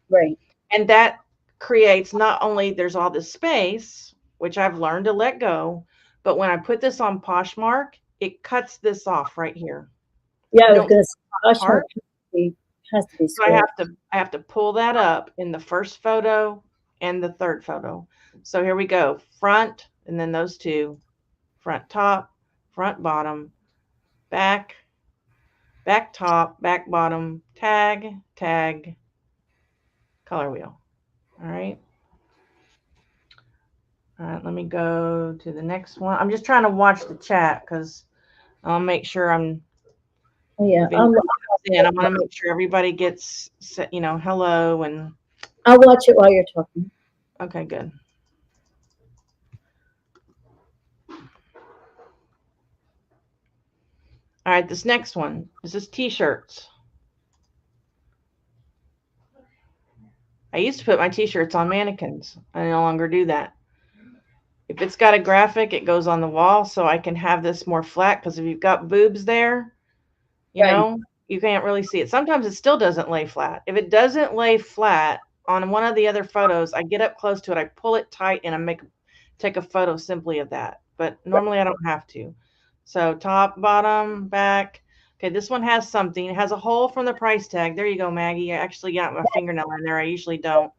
Right. And that creates not only there's all this space, which I've learned to let go, but when I put this on Poshmark, it cuts this off right here. Yeah, I You was don't see going to say Poshmark part. has to be So I square. have to pull that up in the first photo and the third photo. So here we go. Front and then those two. Front top, front bottom, back, back top, back bottom, tag, tag, color wheel. All right. All right, let me go to the next one. I'm just trying to watch the chat because I'll make sure Oh, yeah. if anybody comes in, I want to make sure everybody gets, hello and I'll watch it while you're talking. okay, good. All right, this next one. This is t-shirts. I used to put my t-shirts on mannequins. I no longer do that. If it's got a graphic, it goes on the wall so I can have this more flat because if you've got boobs there, you Right. know, you can't really see it. Sometimes it still doesn't lay flat. If it doesn't lay flat on one of the other photos, I get up close to it, I pull it tight, and take a photo simply of that. But normally I don't have to. So top, bottom, back. Okay, this one has something. It has a hole from the price tag. There you go, Maggie. I actually got my fingernail in there. I usually don't.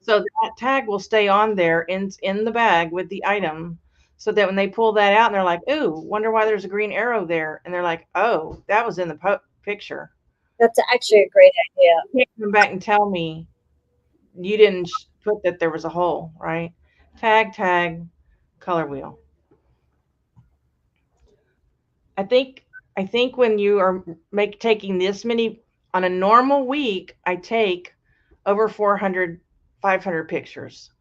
So that tag will stay on there in the bag with the item so that when they pull that out and they're like, "Ooh, wonder why there's a green arrow there." And they're like, "Oh, that was in the picture." That's actually a great idea. You can't come back and tell me you didn't put that there was a hole, right? Tag, tag, color wheel. I think I think when you are taking this many on a normal week, I take over 400, 500 pictures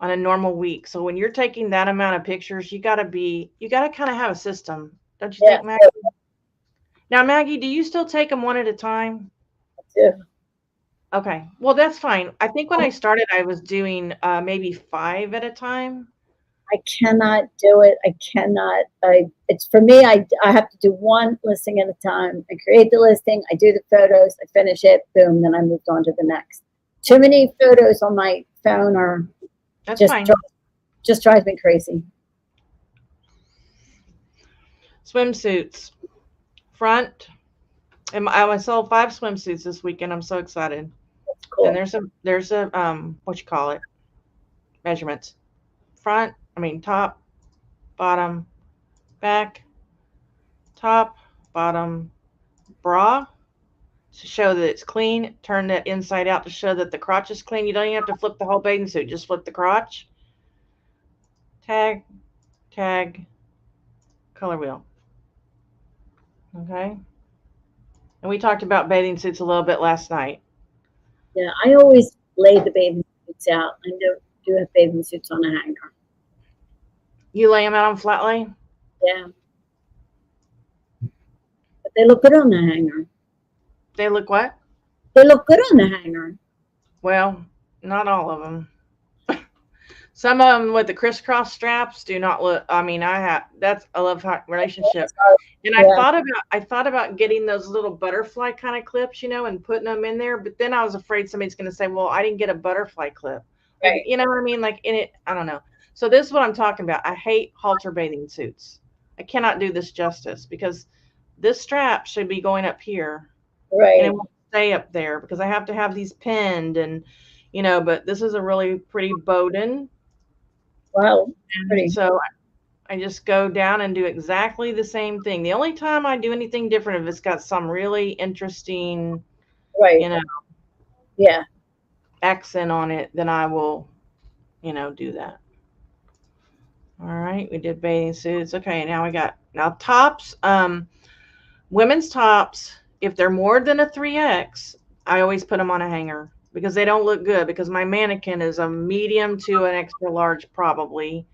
on a normal week. So when you're taking that amount of pictures, you got to kind of have a system. Don't you Yeah, think, Maggie? Now, Maggie, do you still take them one at a time? I do. Okay. Well, that's fine. I think when I started, I was doing maybe 5 at a time. I cannot do it. I cannot. It's for me. I have to do one listing at a time. I create the listing. I do the photos. I finish it. Boom. Then I moved on to the next. Too many photos on my phone are That's just fine. just drives me crazy. Swimsuits. Front. And I sold 5 swimsuits this weekend. I'm so excited. That's And cool. there's a what you call it? Measurements. Top, bottom, back, top, bottom, bra to show that it's clean. Turn that inside out to show that the crotch is clean. You don't even have to flip the whole bathing suit. Just flip the crotch. Tag, tag, color wheel. Okay. And we talked about bathing suits a little bit last night. Yeah, I always lay the bathing suits out. I do have bathing suits on a hanger. You lay them out on flat lay? Yeah, but they look good on the hanger. They look what? They look good on the hanger. Well, not all of them. Some of them with the crisscross straps do not look. I mean, I have that's a love hate relationship. And Yeah, I thought about getting those little butterfly kind of clips, and putting them in there. But then I was afraid somebody's going to say, "Well, I didn't get a butterfly clip." Like, right, you know what I mean? Like in it, I don't know. So this is what I'm talking about. I hate halter bathing suits. I cannot do this justice because this strap should be going up here, and it right. won't stay up there because I have to have these pinned and. But this is a really pretty Bowden, Wow, and pretty. so I just go down and do exactly the same thing. The only time I do anything different if it's got some really interesting, Right. you know, Yeah. accent on it, then I will, do that. All right, we did bathing suits. Okay, now we got now tops. Women's tops, if they're more than a 3X, I always put them on a hanger because they don't look good because my mannequin is a medium to an extra large probably.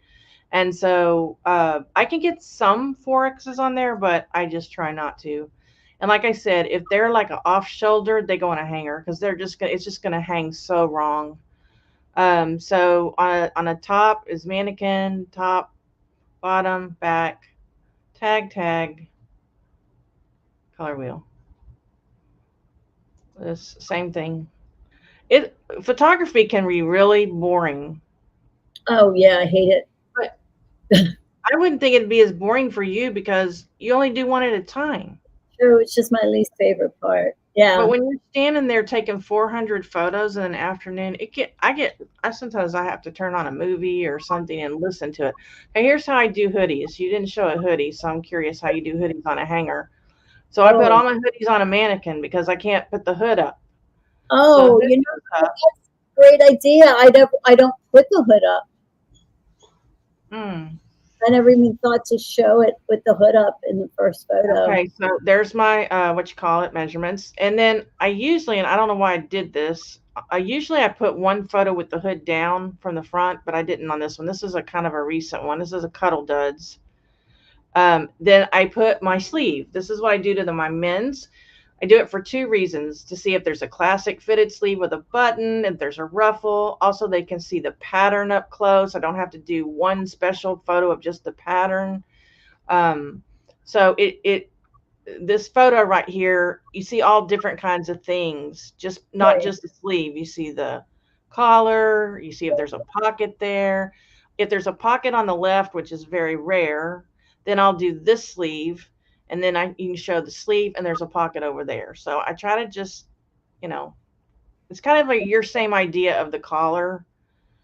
And so I can get some 4Xs on there, but I just try not to. And like I said, if they're like a off shoulder, they go on a hanger because it's just gonna hang so wrong. So on a top is mannequin, top, bottom, back, tag, color wheel. This same thing. It photography can be really boring, Oh, yeah, I hate it. but I wouldn't think it'd be as boring for you because you only do one at a time. True, it's just my least favorite part. But Yeah. when you're standing there taking 400 photos in an afternoon, I sometimes I have to turn on a movie or something and listen to it. Now here's how I do hoodies. You didn't show a hoodie, so I'm curious how you do hoodies on a hanger. So I put Oh, all my hoodies on a mannequin because I can't put the hood up. So the oh, hood goes up. that's a great idea. I don't put the hood up. Hmm. I never even thought to show it with the hood up in the first photo. Okay, so there's my what you call it measurements, and then I usually, and I don't know why I did this. I put one photo with the hood down from the front, but I didn't on this one. This is a kind of a recent one. This is a Cuddle Duds. Then I put my sleeve. This is what I do to my men's. I do it for two reasons: to see if there's a classic fitted sleeve with a button, if there's a ruffle. Also, they can see the pattern up close. I don't have to do one special photo of just the pattern. Um, so it this photo right here, you see all different kinds of things, just not Right. just the sleeve. You see the collar, you see if there's a pocket there. If there's a pocket on the left, which is very rare, then I'll do this sleeve, and then you can show the sleeve, and there's a pocket over there. So I try to just, you know, it's kind of like your same idea of the collar.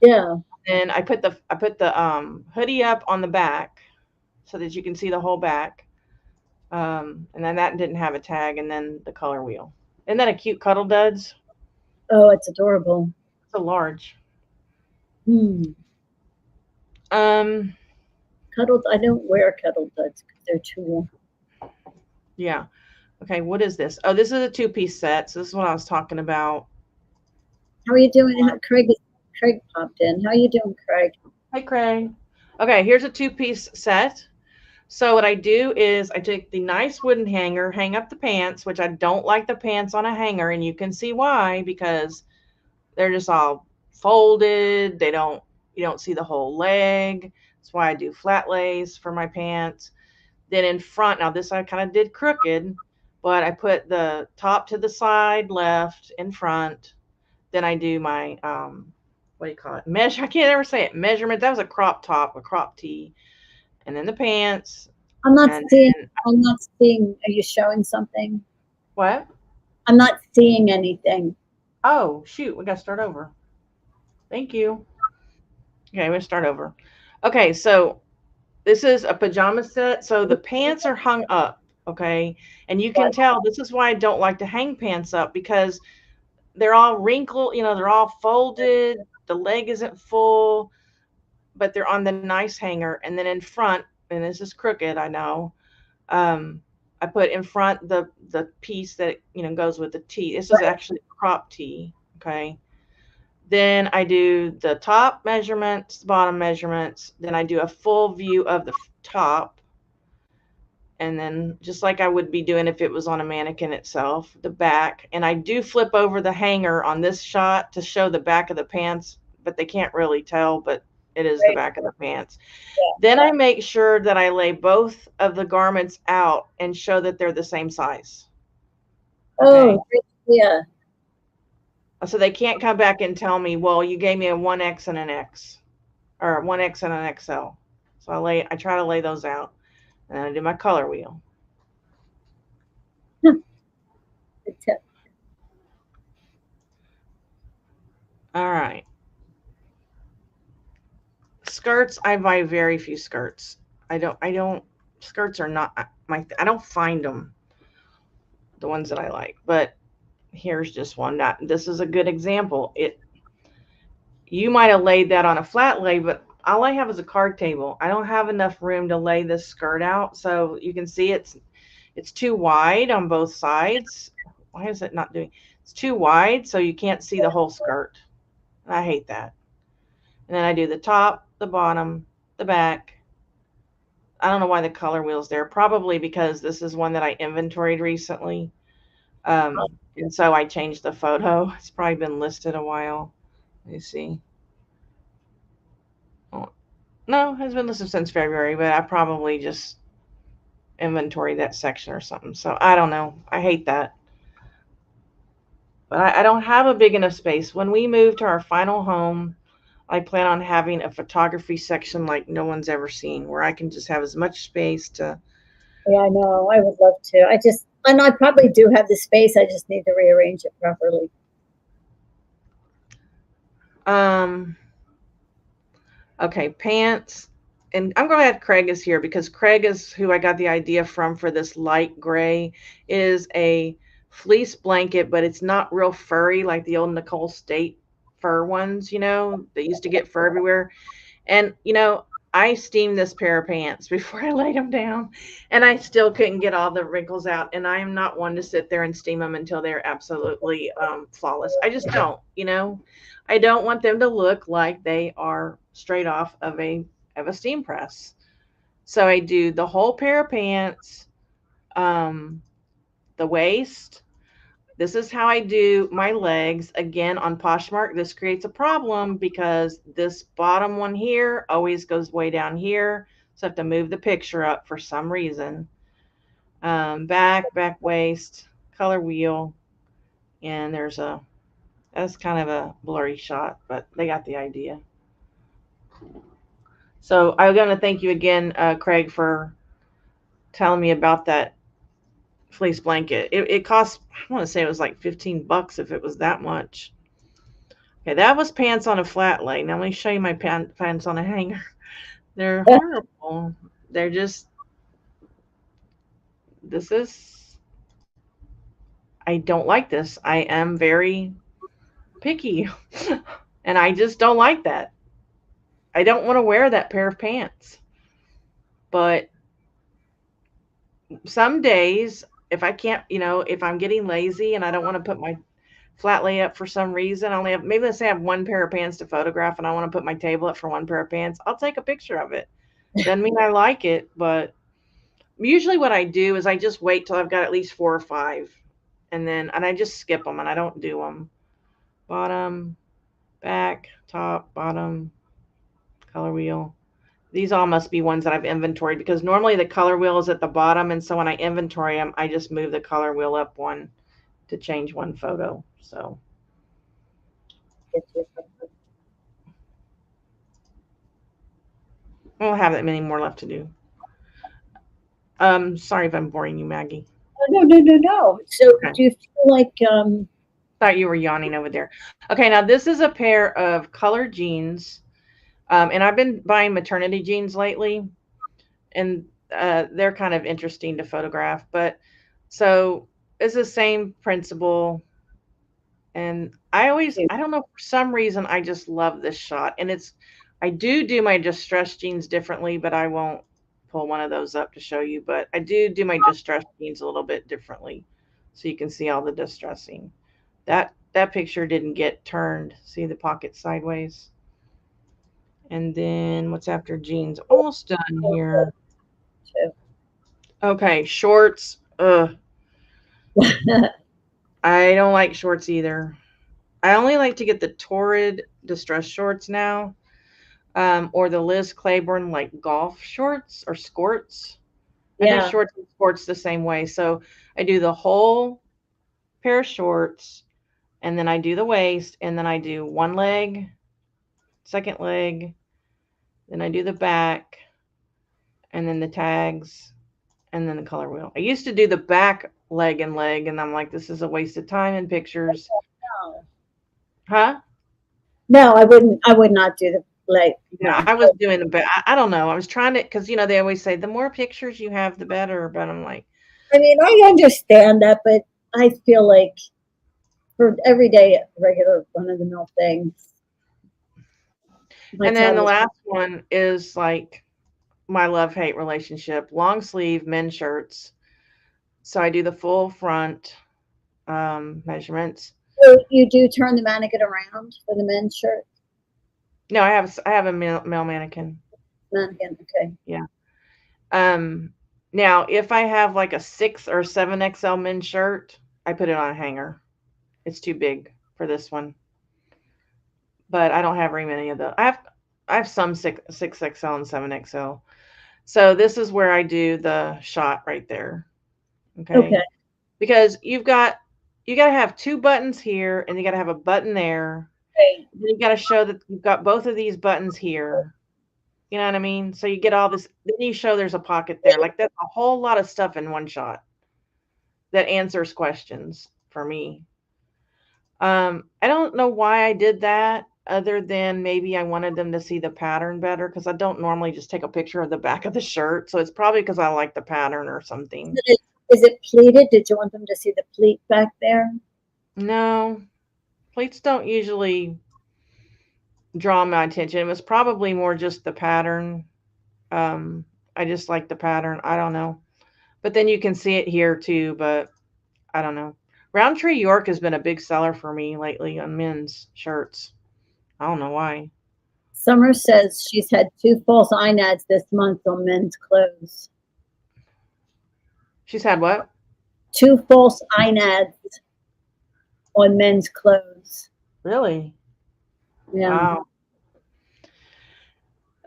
Yeah. And I put the hoodie up on the back so that you can see the whole back. And then that didn't have a tag, and then the color wheel. Isn't that a cute Cuddle Duds? Oh, it's adorable. It's a large. Hmm. Um, Cuddled. I don't wear cuddle duds because they're too warm. yeah. Okay, what is this? Oh, this is a two-piece set. So this is what I was talking about. How are you doing? Craig popped in. How are you doing, Craig? Hi, Craig. Okay, here's a two-piece set. So what I do is I take the nice wooden hanger, hang up the pants, which I don't like the pants on a hanger, and you can see why because they're just all folded. You don't see the whole leg. That's why I do flat lays for my pants. Then in front, now this I kind of did crooked, but I put the top to the side left in front. Then I do my what do you call it? Measure. I can't ever say it. Measurement. That was a crop top, a crop tee, and then the pants, I'm not and seeing. then I'm not seeing. Are you showing something? what? I'm not seeing anything. Oh shoot, we got to start over. Thank you. Okay, we'll start over. Okay, so this is a pajama set. So the pants are hung up, okay? And you can What? tell this is why I don't like to hang pants up because they're all wrinkled, they're all folded. The leg isn't full, but they're on the nice hanger. And then in front, and this is crooked, I know. Um, I put in front the piece that goes with the tee. This is Right. actually a crop tee. Okay. Then I do the top measurements, bottom measurements. Then I do a full view of the top. And then just like I would be doing if it was on a mannequin itself, the back. And I do flip over the hanger on this shot to show the back of the pants, but they can't really tell, but it is the Right. back of the pants. Yeah. Then I make sure that I lay both of the garments out and show that they're the same size. Okay. Oh, yeah. So they can't come back and tell me, well, you gave me a 1X and an X, or 1X and an XL. So I try to lay those out, and then I do my color wheel. Good tip. All right. Skirts, I buy very few skirts. Skirts are not I don't find them, the ones that I like. But here's just one. This is a good example. You might have laid that on a flat lay, but all I have is a card table. I don't have enough room to lay this skirt out. So you can see it's too wide on both sides. Why is it not doing? It's too wide, so you can't see the whole skirt. I hate that. And then I do the top, the bottom, the back. I don't know why the color wheel's there. Probably because this is one that I inventoried recently. And so I changed the photo. It's probably been listed a while. Let me see. Oh, no, it's been listed since February, but I probably just inventoried that section or something. So I don't know. I hate that. But I don't have a big enough space. When we move to our final home, I plan on having a photography section like no one's ever seen, where I can just have as much space to. Yeah, I know. I would love to. And I probably do have the space. I just need to rearrange it properly. Okay, pants. And I'm going to add Craig is here because Craig is who I got the idea from for this light gray. It is a fleece blanket, but it's not real furry like the old Nicole State fur ones, that used to get fur everywhere. And, I steamed this pair of pants before I laid them down, and I still couldn't get all the wrinkles out. And I am not one to sit there and steam them until they're absolutely flawless. I just don't, I don't want them to look like they are straight off of a steam press. So I do the whole pair of pants, the waist. This is how I do my legs. Again, on Poshmark, this creates a problem because this bottom one here always goes way down here. So I have to move the picture up for some reason. Back, waist, color wheel. And that's kind of a blurry shot, but they got the idea. So I'm going to thank you again, Craig, for telling me about that fleece blanket. It cost, I want to say it was like $15 if it was that much. Okay, that was pants on a flat lay. Now let me show you my pants on a hanger. They're horrible. They're just, I don't like this. I am very picky and I just don't like that. I don't want to wear that pair of pants. But some days, if I can't, if I'm getting lazy and I don't want to put my flat lay up for some reason, I only have, maybe let's say I have one pair of pants to photograph and I want to put my table up for one pair of pants, I'll take a picture of it. Doesn't mean I like it, but usually what I do is I just wait till I've got at least 4 or 5 and I just skip them and I don't do them. Bottom, back, top, bottom, color wheel. These all must be ones that I've inventoried because normally the color wheel is at the bottom. And so when I inventory them, I just move the color wheel up one to change one photo. So. I don't have that many more left to do. Sorry if I'm boring you, Maggie. No. So okay. Do you feel like thought you were yawning over there. Okay, now this is a pair of colored jeans. And I've been buying maternity jeans lately, and they're kind of interesting to photograph. But so it's the same principle. And I don't know, for some reason, I just love this shot. And I do my distressed jeans differently, but I won't pull one of those up to show you. But I do my distressed jeans a little bit differently so you can see all the distressing. That that picture didn't get turned. See the pocket sideways. And then what's after jeans? Almost done here. Okay, shorts. Ugh. I don't like shorts either. I only like to get the Torrid distress shorts now, or the Liz Claiborne like golf shorts or skirts. I do Yeah. shorts and sports the same way. So I do the whole pair of shorts, and then I do the waist, and then I do one leg, second leg, then I do the back, and then the tags, and then the color wheel. I used to do the back leg and leg, and I'm like, this is a waste of time in pictures. No. Huh? No, I wouldn't. I would not do the like. Yeah, No. I was doing the back. I don't know. I was trying to, because they always say the more pictures you have, the better. But I'm like, I mean, I understand that, but I feel like for everyday, regular, run of the mill things. and then the last one is like my love hate relationship, long sleeve men's shirts. So I do the full front measurements. So you do turn the mannequin around for the men's shirt? No, I have a male mannequin. Mannequin, okay. Yeah. Now if I have like a 6 or 7XL men's shirt, I put it on a hanger. It's too big for this one. But I don't have very many of those. I have some 6XL and 7XL. So this is where I do the shot right there. Okay. Because you got to have 2 buttons here, and you got to have a button there. Right. Then you got to show that you've got both of these buttons here. You know what I mean? So you get all this, then you show there's a pocket there. Like that's a whole lot of stuff in one shot that answers questions for me. I don't know why I did that, other than maybe I wanted them to see the pattern better, because I don't normally just take a picture of the back of the shirt. So it's probably because I like the pattern or something. Is it pleated? Did you want them to see the pleat back there? No, pleats don't usually draw my attention. It was probably more just the pattern. I just like the pattern. I don't know. But then you can see it here too, but I don't know. Roundtree York has been a big seller for me lately on men's shirts. I don't know why. Summer says she's had 2 false inads this month on men's clothes. She's had what? 2 false inads on men's clothes. Really? Yeah. Wow.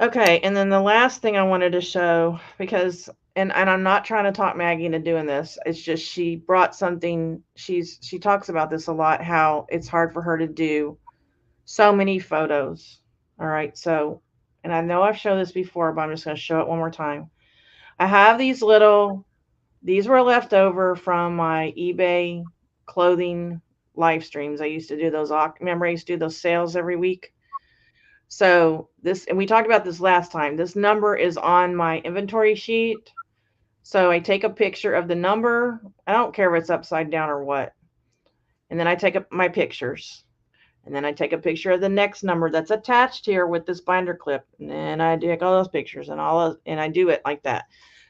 Okay, and then the last thing I wanted to show, because and I'm not trying to talk Maggie into doing this. It's just she brought something. She talks about this a lot, how it's hard for her to do so many photos. All right, so, and I know I've shown this before, but I'm just going to show it one more time. I have these were left over from my eBay clothing live streams. I used to do those. Remember, I used to do those sales every week. So this, and we talked about this last time, this number is on my inventory sheet. So I take a picture of the number. I don't care if it's upside down or what. And then I take up my pictures. And then I take a picture of the next number that's attached here with this binder clip. And then I take all those pictures and and I do it like that.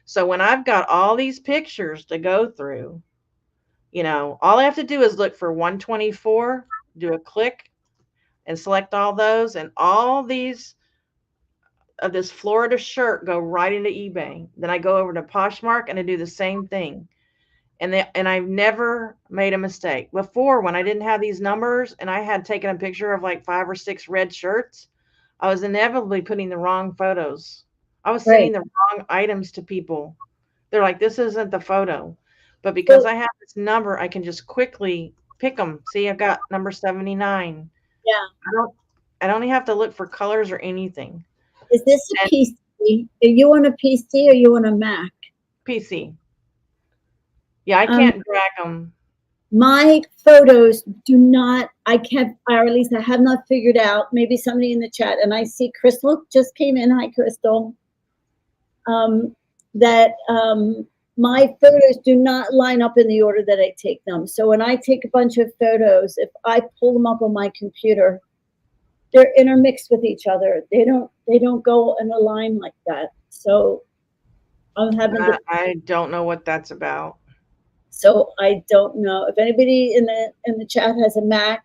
So when I've got all these pictures to go through, all I have to do is look for 124, do a click, and select all those, and all these of this Florida shirt go right into eBay. Then I go over to Poshmark and I do the same thing. And I've never made a mistake. Before, when I didn't have these numbers and I had taken a picture of like 5 or 6 red shirts, I was inevitably putting the wrong photos. I was sending the wrong items to people. They're like, this isn't the photo. But because I have this number, I can just quickly pick them. See, I've got number 79. Yeah. I don't even have to look for colors or anything. Is this a PC? Are you on a PC or you on a Mac? PC. Yeah, I can't drag them. My photos do not, or at least I have not figured out, maybe somebody in the chat, and I see Crystal just came in. Hi, Crystal. That my photos do not line up in the order that I take them. So when I take a bunch of photos, if I pull them up on my computer, they're intermixed with each other. They don't go in a line like that. So I'm having I don't know what that's about. So I don't know if anybody in the chat has a Mac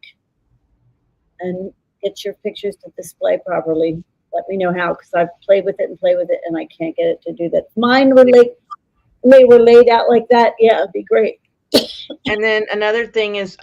and gets your pictures to display properly. Let me know how, because I've played with it and I can't get it to do that. Mine were like they were laid out like that. Yeah, it'd be great. And then another thing is,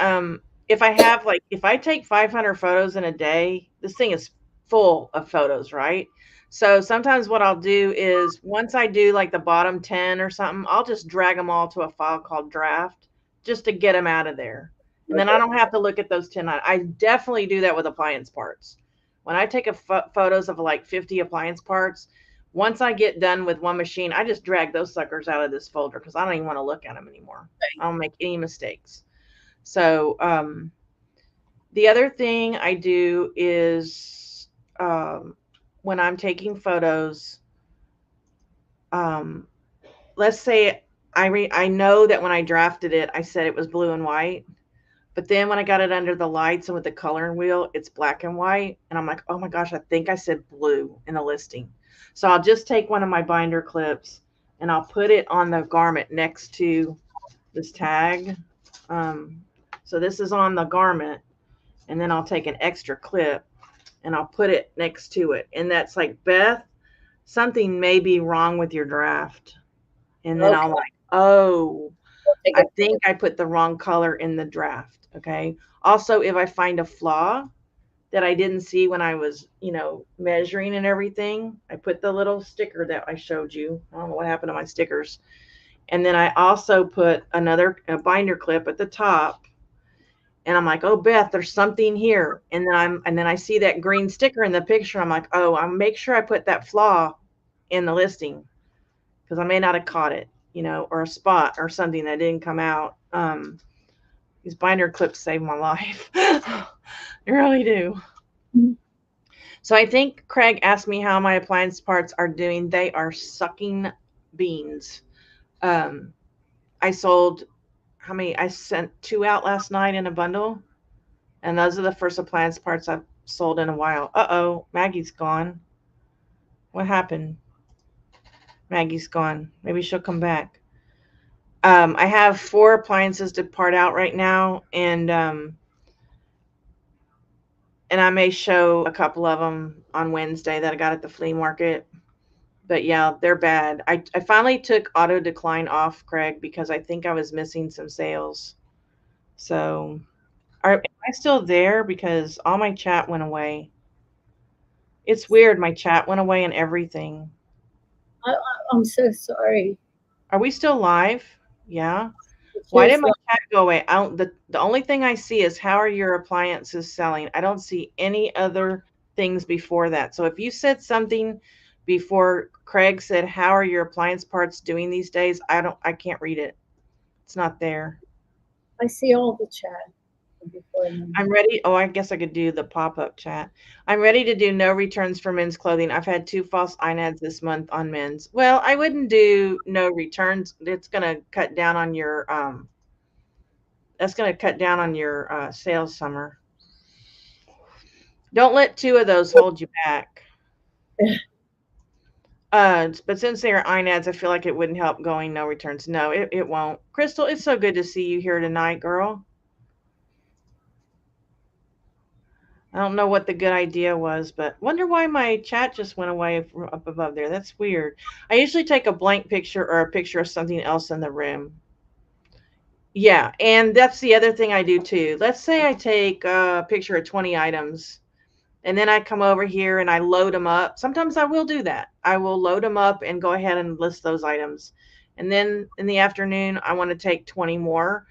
if I have like, if I take 500 photos in a day, this thing is full of photos, right? So sometimes what I'll do is once I do like the bottom 10 or something, I'll just drag them all to a file called draft just to get them out of there. And then I don't have to look at those 10. I definitely do that with appliance parts. When I take photos of like 50 appliance parts, once I get done with one machine, I just drag those suckers out of this folder because I don't even want to look at them anymore. I don't make any mistakes. So the other thing I do is when I'm taking photos, um, let's say I know that when I drafted it, I said it was blue and white. But then when I got it under the lights and with the coloring wheel, it's black and white. And I'm like, oh my gosh, I think I said blue in the listing. So I'll just take one of my binder clips and I'll put it on the garment next to this tag. Um, so this is on the garment. And then I'll take an extra clip and I'll put it next to it. And that's like, Beth, something may be wrong with your draft. And then Okay. I'll like, oh, I think I put the wrong color in the draft. Okay. Also, if I find a flaw that I didn't see when I was, measuring and everything, I put the little sticker that I showed you. I don't know what happened to my stickers. And then I also put a binder clip at the top. And I'm like, oh, Beth, there's something here. And then I see that green sticker in the picture. I'm like, oh, I'll make sure I put that flaw in the listing because I may not have caught it, or a spot or something that didn't come out. These binder clips save my life. They really do. Mm-hmm. So I think Craig asked me how my appliance parts are doing. They are sucking beans. Um, I sold how many? I sent 2 out last night in a bundle, and those are the first appliance parts I've sold in a while. Uh-oh, Maggie's gone. What happened? Maggie's gone. Maybe she'll come back. I have 4 appliances to part out right now, and I may show a couple of them on Wednesday that I got at the flea market. But yeah, they're bad. I finally took auto decline off, Craig, because I think I was missing some sales. So, am I still there? Because all my chat went away. It's weird. My chat went away and everything. I'm so sorry. Are we still live? Yeah. Why did my chat go away? The only thing I see is how are your appliances selling? I don't see any other things before that. So if you said something before Craig said, how are your appliance parts doing these days? I can't read it. It's not there. I see all the chat. I'm ready. Oh, I guess I could do the pop-up chat. I'm ready to do no returns for men's clothing. I've had 2 false INADs this month on men's. Well, I wouldn't do no returns. It's going to cut down on your sales, Summer. Don't let 2 of those hold you back. But since they are INADs, I feel like it wouldn't help going no returns. No, it won't. Crystal, it's so good to see you here tonight, girl. I don't know what the good idea was, but wonder why my chat just went away up above there. That's weird. I usually take a blank picture or a picture of something else in the room. Yeah, and that's the other thing I do too. Let's say I take a picture of 20 items and then I come over here and I load them up. Sometimes I will do that. I will load them up and go ahead and list those items. And then in the afternoon, I want to take 20 more.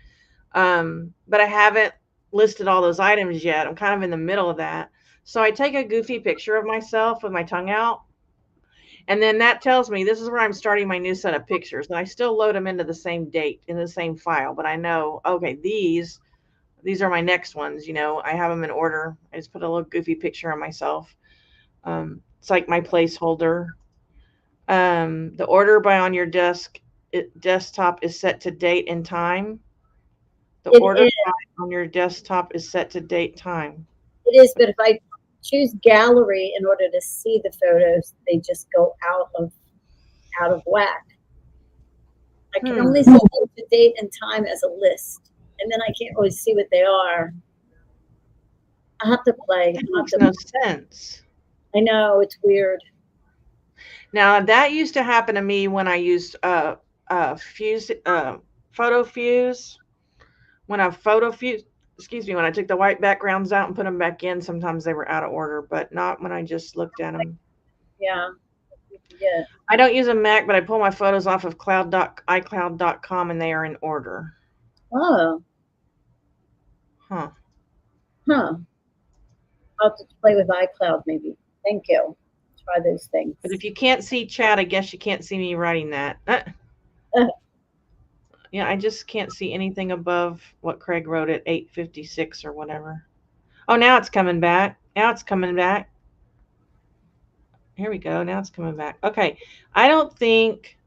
But I haven't listed all those items yet. I'm kind of in the middle of that. So I take a goofy picture of myself with my tongue out. And then that tells me this is where I'm starting my new set of pictures. And I still load them into the same date in the same file. But I know, okay, these are my next ones. I have them in order. I just put a little goofy picture of myself. It's like my placeholder. The order by on your desktop is set to date and time. The order on your desktop is set to date time. It is, but if I choose gallery in order to see the photos, they just go out of whack. I can only see the date and time as a list, and then I can't really see what they are. I have to play. That I have makes to. no sense. I know it's weird. Now that used to happen to me when I used fuse photo fuse. When I photo fuse, excuse me, when I took the white backgrounds out and put them back in, sometimes they were out of order, but not when I just looked at them. Yeah, you forget. I don't use a Mac, but I pull my photos off of iCloud.com and they are in order. Oh, Huh. huh. I'll have to play with iCloud maybe. Thank you. Try those things. But if you can't see chat, I guess you can't see me writing that. Yeah, I just can't see anything above what Craig wrote at 8:56 or whatever. Oh, now it's coming back. Now it's coming back. Here we go. Now it's coming back. Okay. I don't think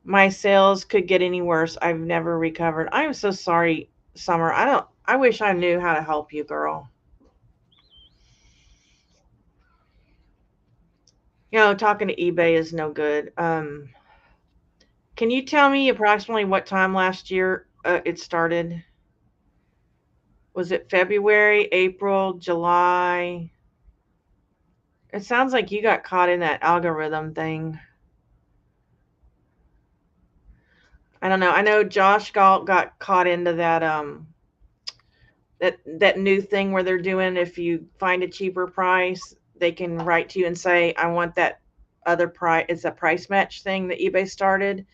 my sales could get any worse. I've never recovered. I am so sorry, Summer. I wish I knew how to help you, girl. Talking to eBay is no good. Can you tell me approximately what time last year it started? Was it February, April, July? It sounds like you got caught in that algorithm thing. I don't know. I know Josh Galt got caught into that new thing where they're doing, if you find a cheaper price, they can write to you and say, I want that other price. It's a price match thing that eBay started,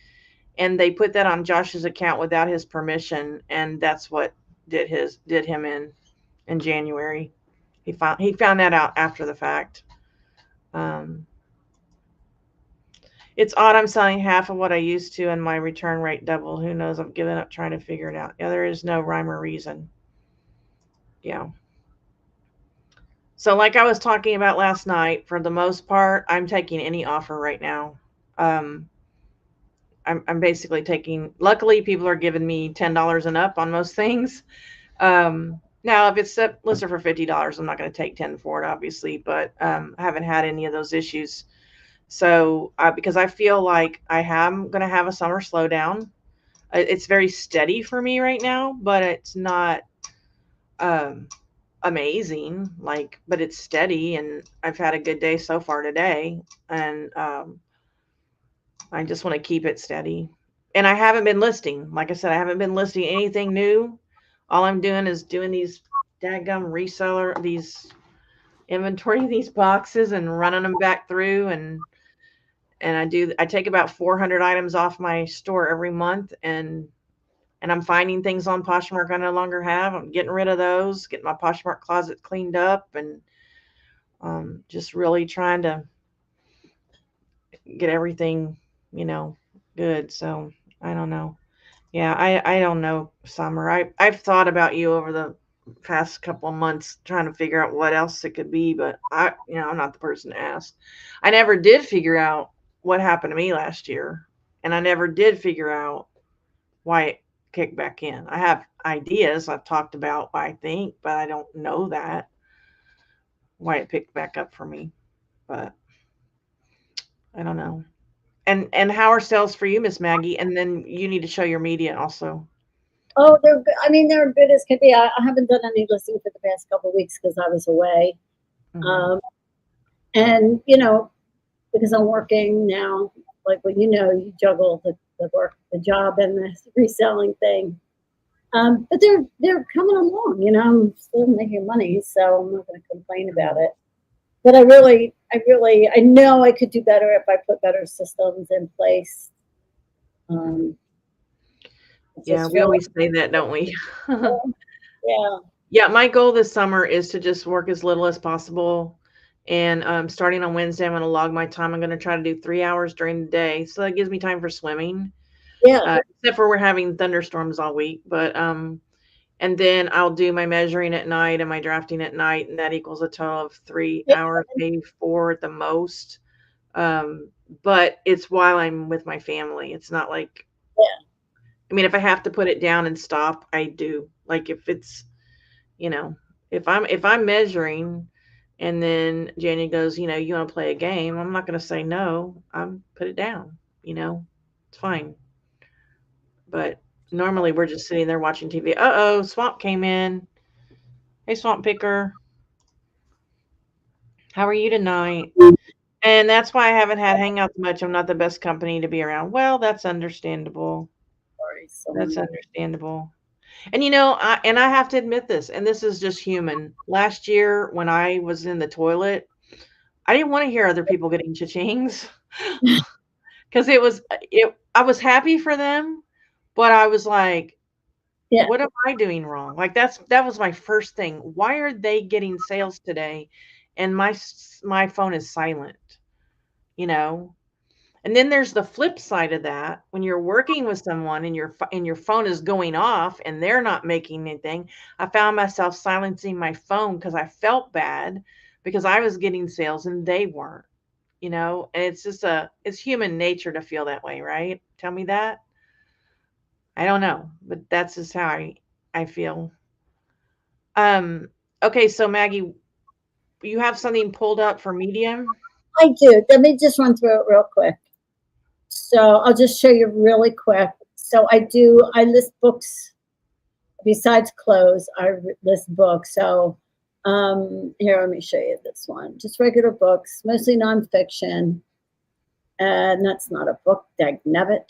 and they put that on Josh's account without his permission, and that's what did him in January. He found that out after the fact. Um, it's odd I'm selling half of what I used to and my return rate doubled. Who knows? I've given up trying to figure it out. Yeah, there is no rhyme or reason. Yeah. So, like I was talking about last night, for the most part, I'm taking any offer right now. Um, I'm basically taking. Luckily, people are giving me $10 and up on most things. Now, if it's set listed for $50, I'm not going to take 10 for it, obviously. But I haven't had any of those issues. So, because I feel like I am going to have a summer slowdown, it's very steady for me right now, but it's not. Um, Amazing, but it's steady, and I've had a good day so far today, and I just want to keep it steady. And I haven't been listing, like I said, I haven't been listing anything new. All I'm doing is doing these dadgum reseller, these inventory, these boxes, and running them back through, and I take about 400 items off my store every month, and I'm finding things on Poshmark I no longer have. I'm getting rid of those, getting my Poshmark closet cleaned up, and just really trying to get everything, you know, good. So I don't know. Yeah, I don't know, Summer. I've thought about you over the past couple of months trying to figure out what else it could be, but I'm not the person to ask. I never did figure out what happened to me last year, and I never did figure out why it kicked back in. I have ideas I've talked about, I think, but I don't know that why it picked back up for me. But I don't know. And how are sales for you, Miss Maggie? And then you need to show your media also. Oh, they're good. I mean, they're good as can be. I haven't done any listing for the past couple of weeks because I was away. Mm-hmm. And because I'm working now, like you juggle the work, the job, and the reselling thing. But they're coming along. I'm still making money, so I'm not going to complain about it. But I know I could do better if I put better systems in place. Um, Yeah, we really, always say that, don't we? yeah, Yeah, my goal this summer is to just work as little as possible. And starting on Wednesday, I'm going to log my time. I'm going to try to do 3 hours during the day. So that gives me time for swimming, yeah. except for we're having thunderstorms all week. But and then I'll do my measuring at night and my drafting at night. And that equals a total of 3 hours, maybe 4 at the most. Um, but it's while I'm with my family. It's not like, Yeah. I mean, if I have to put it down and stop, I do. Like if it's, you know, if I'm measuring and then Jenny goes, you want to play a game, I'm not going to say no. I'm put it down, it's fine. But normally we're just sitting there watching TV. Uh-oh, Swamp came in. Hey, Swamp Picker. How are you tonight? And that's why I haven't had hangouts much. I'm not the best company to be around. Well, that's understandable. That's understandable. And I have to admit this, and this is just human. Last year when I was in the toilet, I didn't want to hear other people getting cha-chings because I was happy for them, but I was like, Yeah. what am I doing wrong? Like that was my first thing. Why are they getting sales today and my phone is silent, you know? And then there's the flip side of that. When you're working with someone and your phone is going off and they're not making anything, I found myself silencing my phone because I felt bad because I was getting sales and they weren't, And it's human nature to feel that way, right? Tell me that. I don't know, but that's just how I feel. Um, okay, so Maggie, you have something pulled up for medium? I do. Let me just run through it real quick. So I'll just show you really quick. So I list books besides clothes. I list books. So here, let me show you this one. Just regular books, mostly nonfiction. And that's not a book, dagnabbit.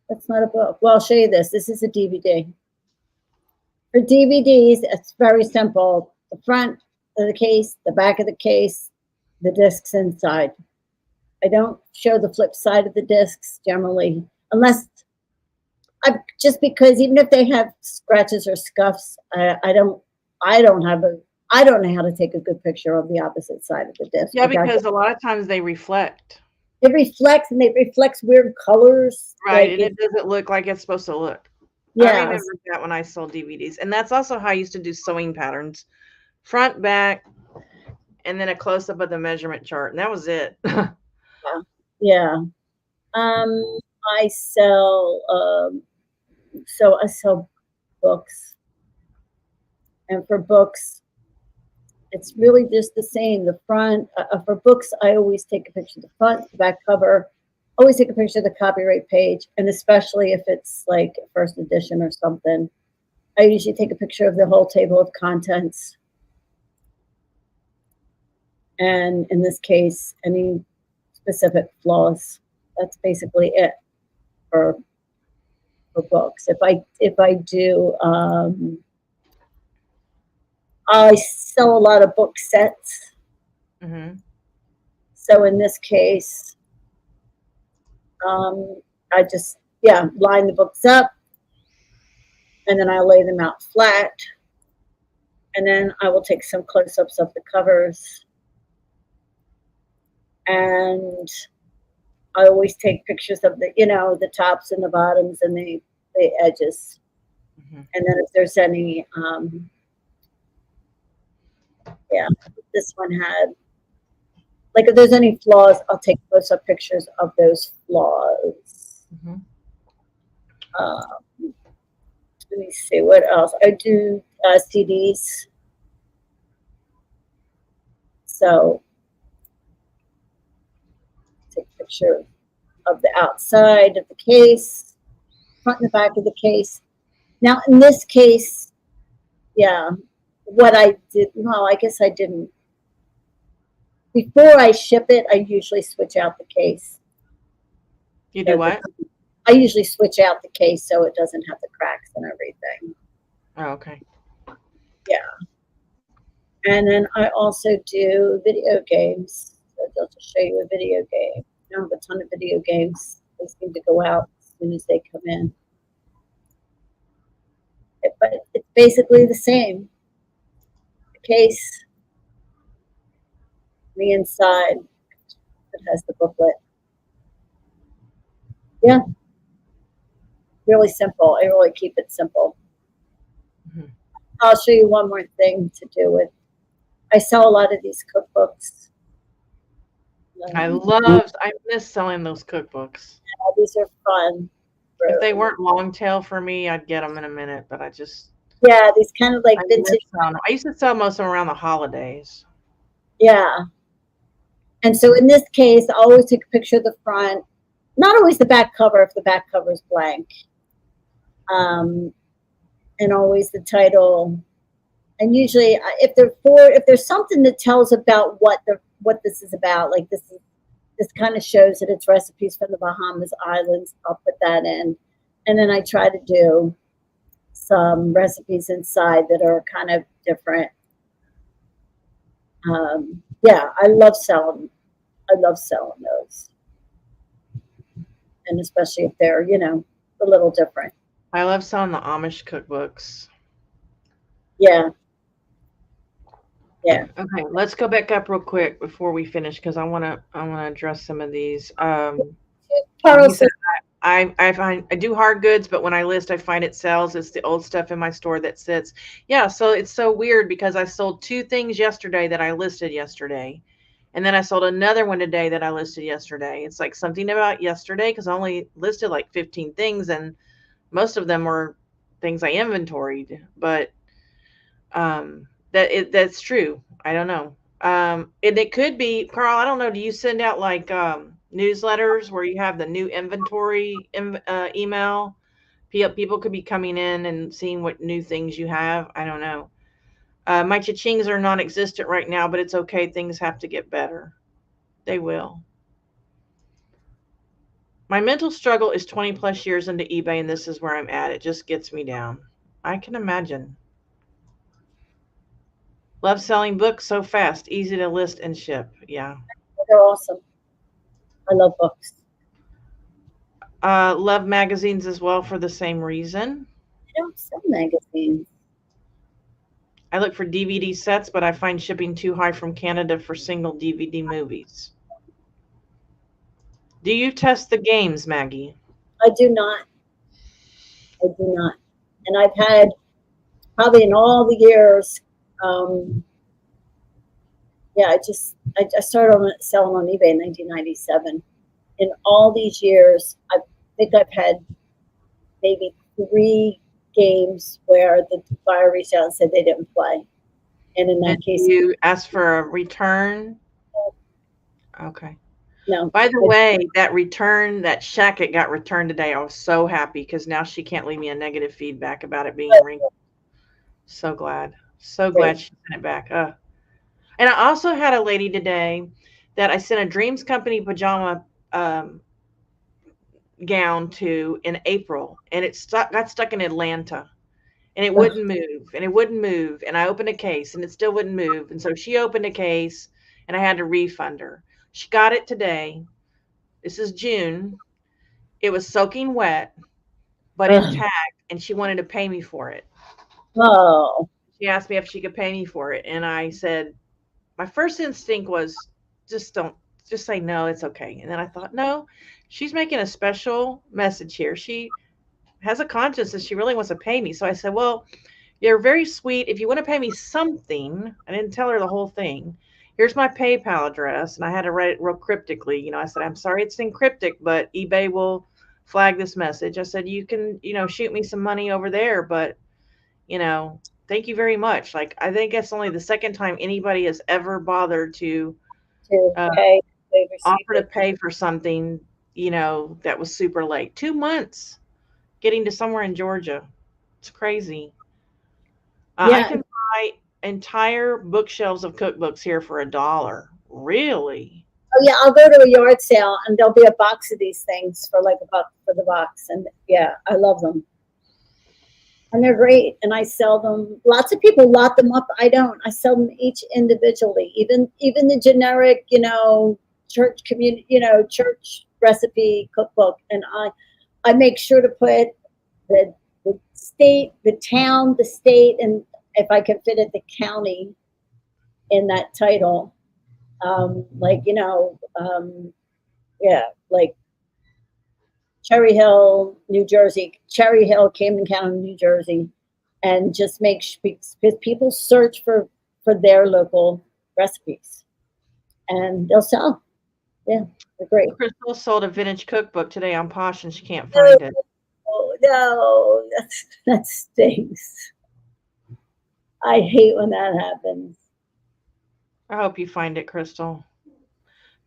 That's not a book. Well, I'll show you this. This is a DVD. For DVDs, it's very simple. The front of the case, the back of the case, the discs inside. I don't show the flip side of the discs generally, unless just because even if they have scratches or scuffs, I don't know how to take a good picture of the opposite side of the disc. Yeah, because a lot of times they reflect. It reflects, and it reflects weird colors. Right, and it doesn't look like it's supposed to look. Yeah. I remember that when I sold DVDs. And that's also how I used to do sewing patterns. Front, back, and then a close-up of the measurement chart. And that was it. Yeah. I sell I sell books. And for books, it's really just the same. The front, for books, I always take a picture of the front, the back cover, always take a picture of the copyright page, and especially if it's like first edition or something, I usually take a picture of the whole table of contents. And in this case, any specific flaws. That's basically it for books. If I do, I sell a lot of book sets. Mm-hmm. So in this case, I just line the books up, and then I lay them out flat, and then I will take some close-ups of the covers, and I always take pictures of the tops and the bottoms and the edges. Mm-hmm. And then if there's any, this one had, like if there's any flaws, I'll take close-up pictures of those flaws. Mm-hmm. Let me see, what else? I do CDs. So take a picture of the outside of the case, front and the back of the case. Now, in this case, what I did, well, I guess I didn't. Before I ship it, I usually switch out the case. You do what? I usually switch out the case so it doesn't have the cracks and everything. Oh, okay. Yeah. And then I also do video games. So I'll just show you a video game. I don't have a ton of video games. They seem to go out as soon as they come in. But it's basically the same. The case, the inside, it has the booklet. Yeah. Really simple. I really keep it simple. Mm-hmm. I'll show you one more thing to do with. I sell a lot of these cookbooks. I miss selling those cookbooks. Yeah, these are fun. If they weren't long tail for me, I'd get them in a minute, but I just. Yeah, these kind of like vintage. I used to sell most of them around the holidays. Yeah. And so in this case, I always take a picture of the front, not always the back cover if the back cover is blank, and always the title. And usually, if there's something that tells about what this is about, like this kind of shows that it's recipes from the Bahamas Islands, I'll put that in, and then I try to do some recipes inside that are kind of different. Yeah, I love selling. I love selling those, and especially if they're a little different. I love selling the Amish cookbooks. Yeah, yeah. Okay, let's go back up real quick before we finish because I wanna address some of these. He Carl said says, I find I do hard goods, but when I list, I find it sells. It's the old stuff in my store that sits. Yeah, so it's so weird because I sold two things yesterday that I listed yesterday, and then I sold another one today that I listed yesterday. It's like something about yesterday because I only listed like 15 things, and most of them were things I inventoried. But that's true. I don't know. And it could be, Carl. I don't know. Do you send out like newsletters where you have the new inventory email? People could be coming in and seeing what new things you have. I don't know. My cha-chings are non-existent right now, but it's okay. Things have to get better. They will. My mental struggle is 20 plus years into eBay, and this is where I'm at. It just gets me down. I can imagine. Love selling books so fast, easy to list and ship. Yeah. they're awesome. I love books. Love magazines as well for the same reason. I don't sell magazines. I look for DVD sets, but I find shipping too high from Canada for single DVD movies. Do you test the games, Maggie? I do not. I do not. And I've had probably in all the years. Um, yeah, I started selling on eBay in 1997. In all these years, I think I've had maybe 3 games where the buyer reached out and said they didn't play, and in And that case, you ask for a return? Okay. no. By the way, that return, that shacket got returned today. I was so happy because now she can't leave me a negative feedback about it being wrinkled. So glad. So glad Great. she sent it back. And I also had a lady today that I sent a Dreams Company pajama gown to in April, and got stuck in Atlanta, and it Ugh, wouldn't move, and it wouldn't move, and I opened a case, and it still wouldn't move, and so she opened a case, and I had to refund her. She got it today. This is June. It was soaking wet, but ugh. intact, and she wanted to pay me for it. Oh, She asked me if she could pay me for it, and I said, my first instinct was just don't, just say no, it's okay. And then I thought, no, she's making a special message here. She has a conscience and she really wants to pay me. So I said, well, you're very sweet. If you want to pay me something, I didn't tell her the whole thing. Here's my PayPal address. And I had to write it real cryptically. I said, I'm sorry it's in cryptic, but eBay will flag this message. I said, you can, shoot me some money over there, but, you know, thank you very much. Like, I think it's only the second time anybody has ever bothered to to uh, pay, they received offer to it. pay for something, that was super late. 2 months getting to somewhere in Georgia. It's crazy. I Yeah. can buy entire bookshelves of cookbooks here for $1. Really? Oh yeah, I'll go to a yard sale and there'll be a box of these things for like $1 for the box, and yeah, I love them. And they're great, and I sell them. Lots of people lot them up. I don't. I sell them each individually. Even the generic, church community, church recipe cookbook, and I make sure to put the state, the town, the state, and if I can fit it, the county in that title. Like yeah, like Cherry Hill, New Jersey, Cherry Hill, Camden County, New Jersey, and just because people search for their local recipes, and they'll sell. Yeah, they're great. Crystal sold a vintage cookbook today on Posh and she can't find it. Oh no, that stinks. I hate when that happens. I hope you find it, Crystal.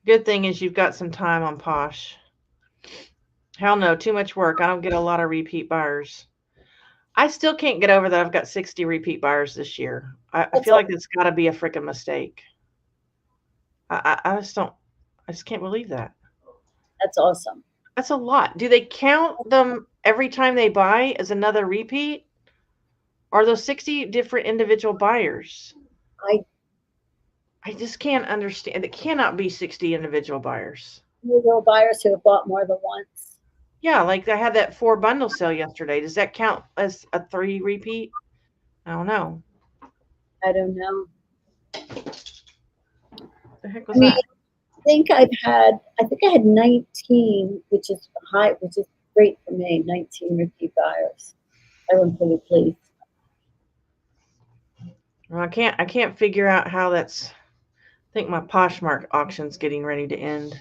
Good thing is you've got some time on Posh. Hell no, too much work. I don't get a lot of repeat buyers. I still can't get over that I've got 60 repeat buyers this year. I feel like it's got to be a freaking mistake. I just can't believe that. That's awesome. That's a lot. Do they count them every time they buy as another repeat? Are those 60 different individual buyers? I just can't understand. It cannot be 60 individual buyers. Individual buyers who have bought more than once. Yeah, like I had that 4 bundle sale yesterday. Does that count as a 3 repeat? I don't know. I don't know. The heck was that? I think I had 19, which is high, which is great for me. 19 repeat buyers. I was pretty pleased. Well, I can't figure out how that's. I think my Poshmark auction's getting ready to end.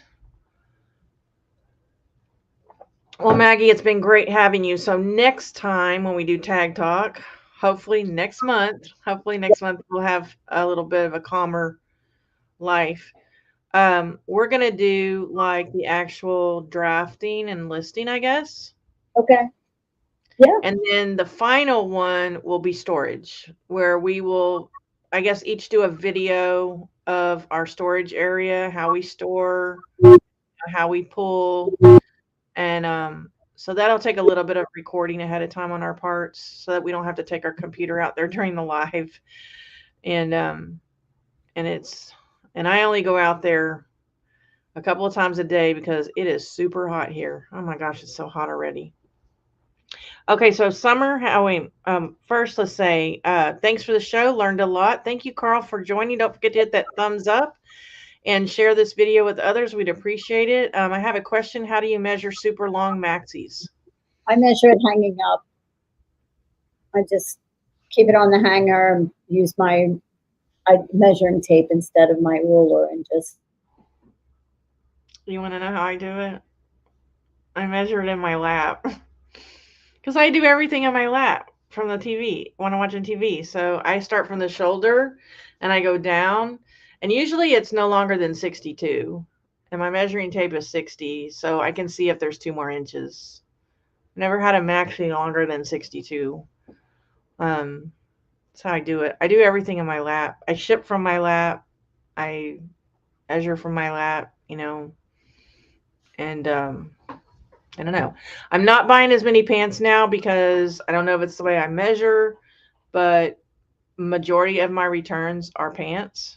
Well, Maggie, it's been great having you. So next time when we do Tag Talk, hopefully next month we'll have a little bit of a calmer life. We're gonna do like the actual drafting and listing, I guess. Okay. Yeah. And then the final one will be storage, where we will, I guess, each do a video of our storage area, how we store, how we pull, and so that'll take a little bit of recording ahead of time on our parts, so that we don't have to take our computer out there during the live. And I only go out there a couple of times a day because it is super hot here. Oh my gosh, it's so hot already. Okay, so Summer, first let's say thanks for the show. Learned a lot. Thank you, Carl, for joining. Don't forget to hit that thumbs up and share this video with others. We'd appreciate it. I have a question. How do you measure super long maxis? I measure it hanging up. I just keep it on the hanger and use my measuring tape instead of my ruler and just. You want to know how I do it? I measure it in my lap. Because I do everything in my lap from the TV when I'm watching TV. So I start from the shoulder and I go down. And usually it's no longer than 62. And my measuring tape is 60. So I can see if there's 2 more inches. Never had a maxi longer than 62. That's how I do it. I do everything in my lap. I ship from my lap. I measure from my lap, and I don't know. I'm not buying as many pants now because I don't know if it's the way I measure, but majority of my returns are pants.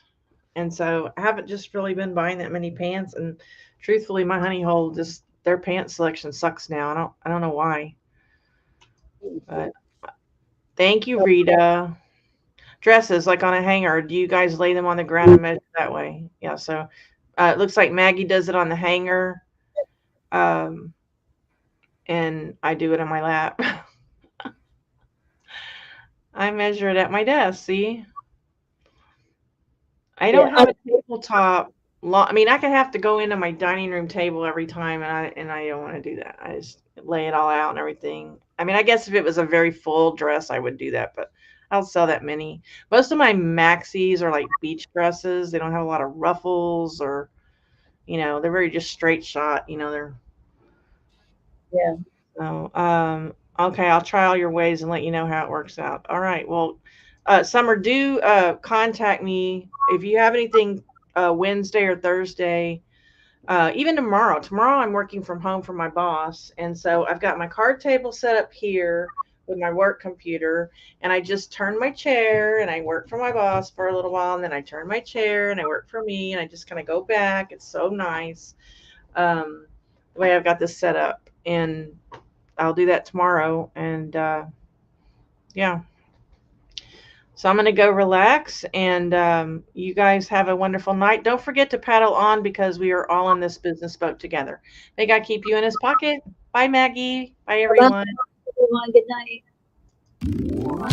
And so I haven't just really been buying that many pants. And truthfully, my honey hole, just their pants selection sucks now. I don't know why. But thank you, Rita. Dresses like on a hanger. Do you guys lay them on the ground and measure that way? Yeah. So it looks like Maggie does it on the hanger. And I do it on my lap. I measure it at my desk. See, I don't have a tabletop. I mean, I could have to go into my dining room table every time, and I don't want to do that. I just lay it all out and everything. I mean, I guess if it was a very full dress, I would do that, but I don't sell that many. Most of my maxis are like beach dresses. They don't have a lot of ruffles, or they're very just straight shot. They're. Yeah. So, okay, I'll try all your ways and let you know how it works out. All right. Well, Summer, do contact me if you have anything Wednesday or Thursday, even tomorrow. Tomorrow I'm working from home for my boss. And so I've got my card table set up here with my work computer. And I just turn my chair and I work for my boss for a little while. And then I turn my chair and I work for me. And I just kind of go back. It's so nice the way I've got this set up. And I'll do that tomorrow. And yeah. So I'm going to go relax, and you guys have a wonderful night. Don't forget to paddle on, because we are all in this business boat together. May God keep you in his pocket. Bye, Maggie. Bye, everyone. Bye, everyone. Good night.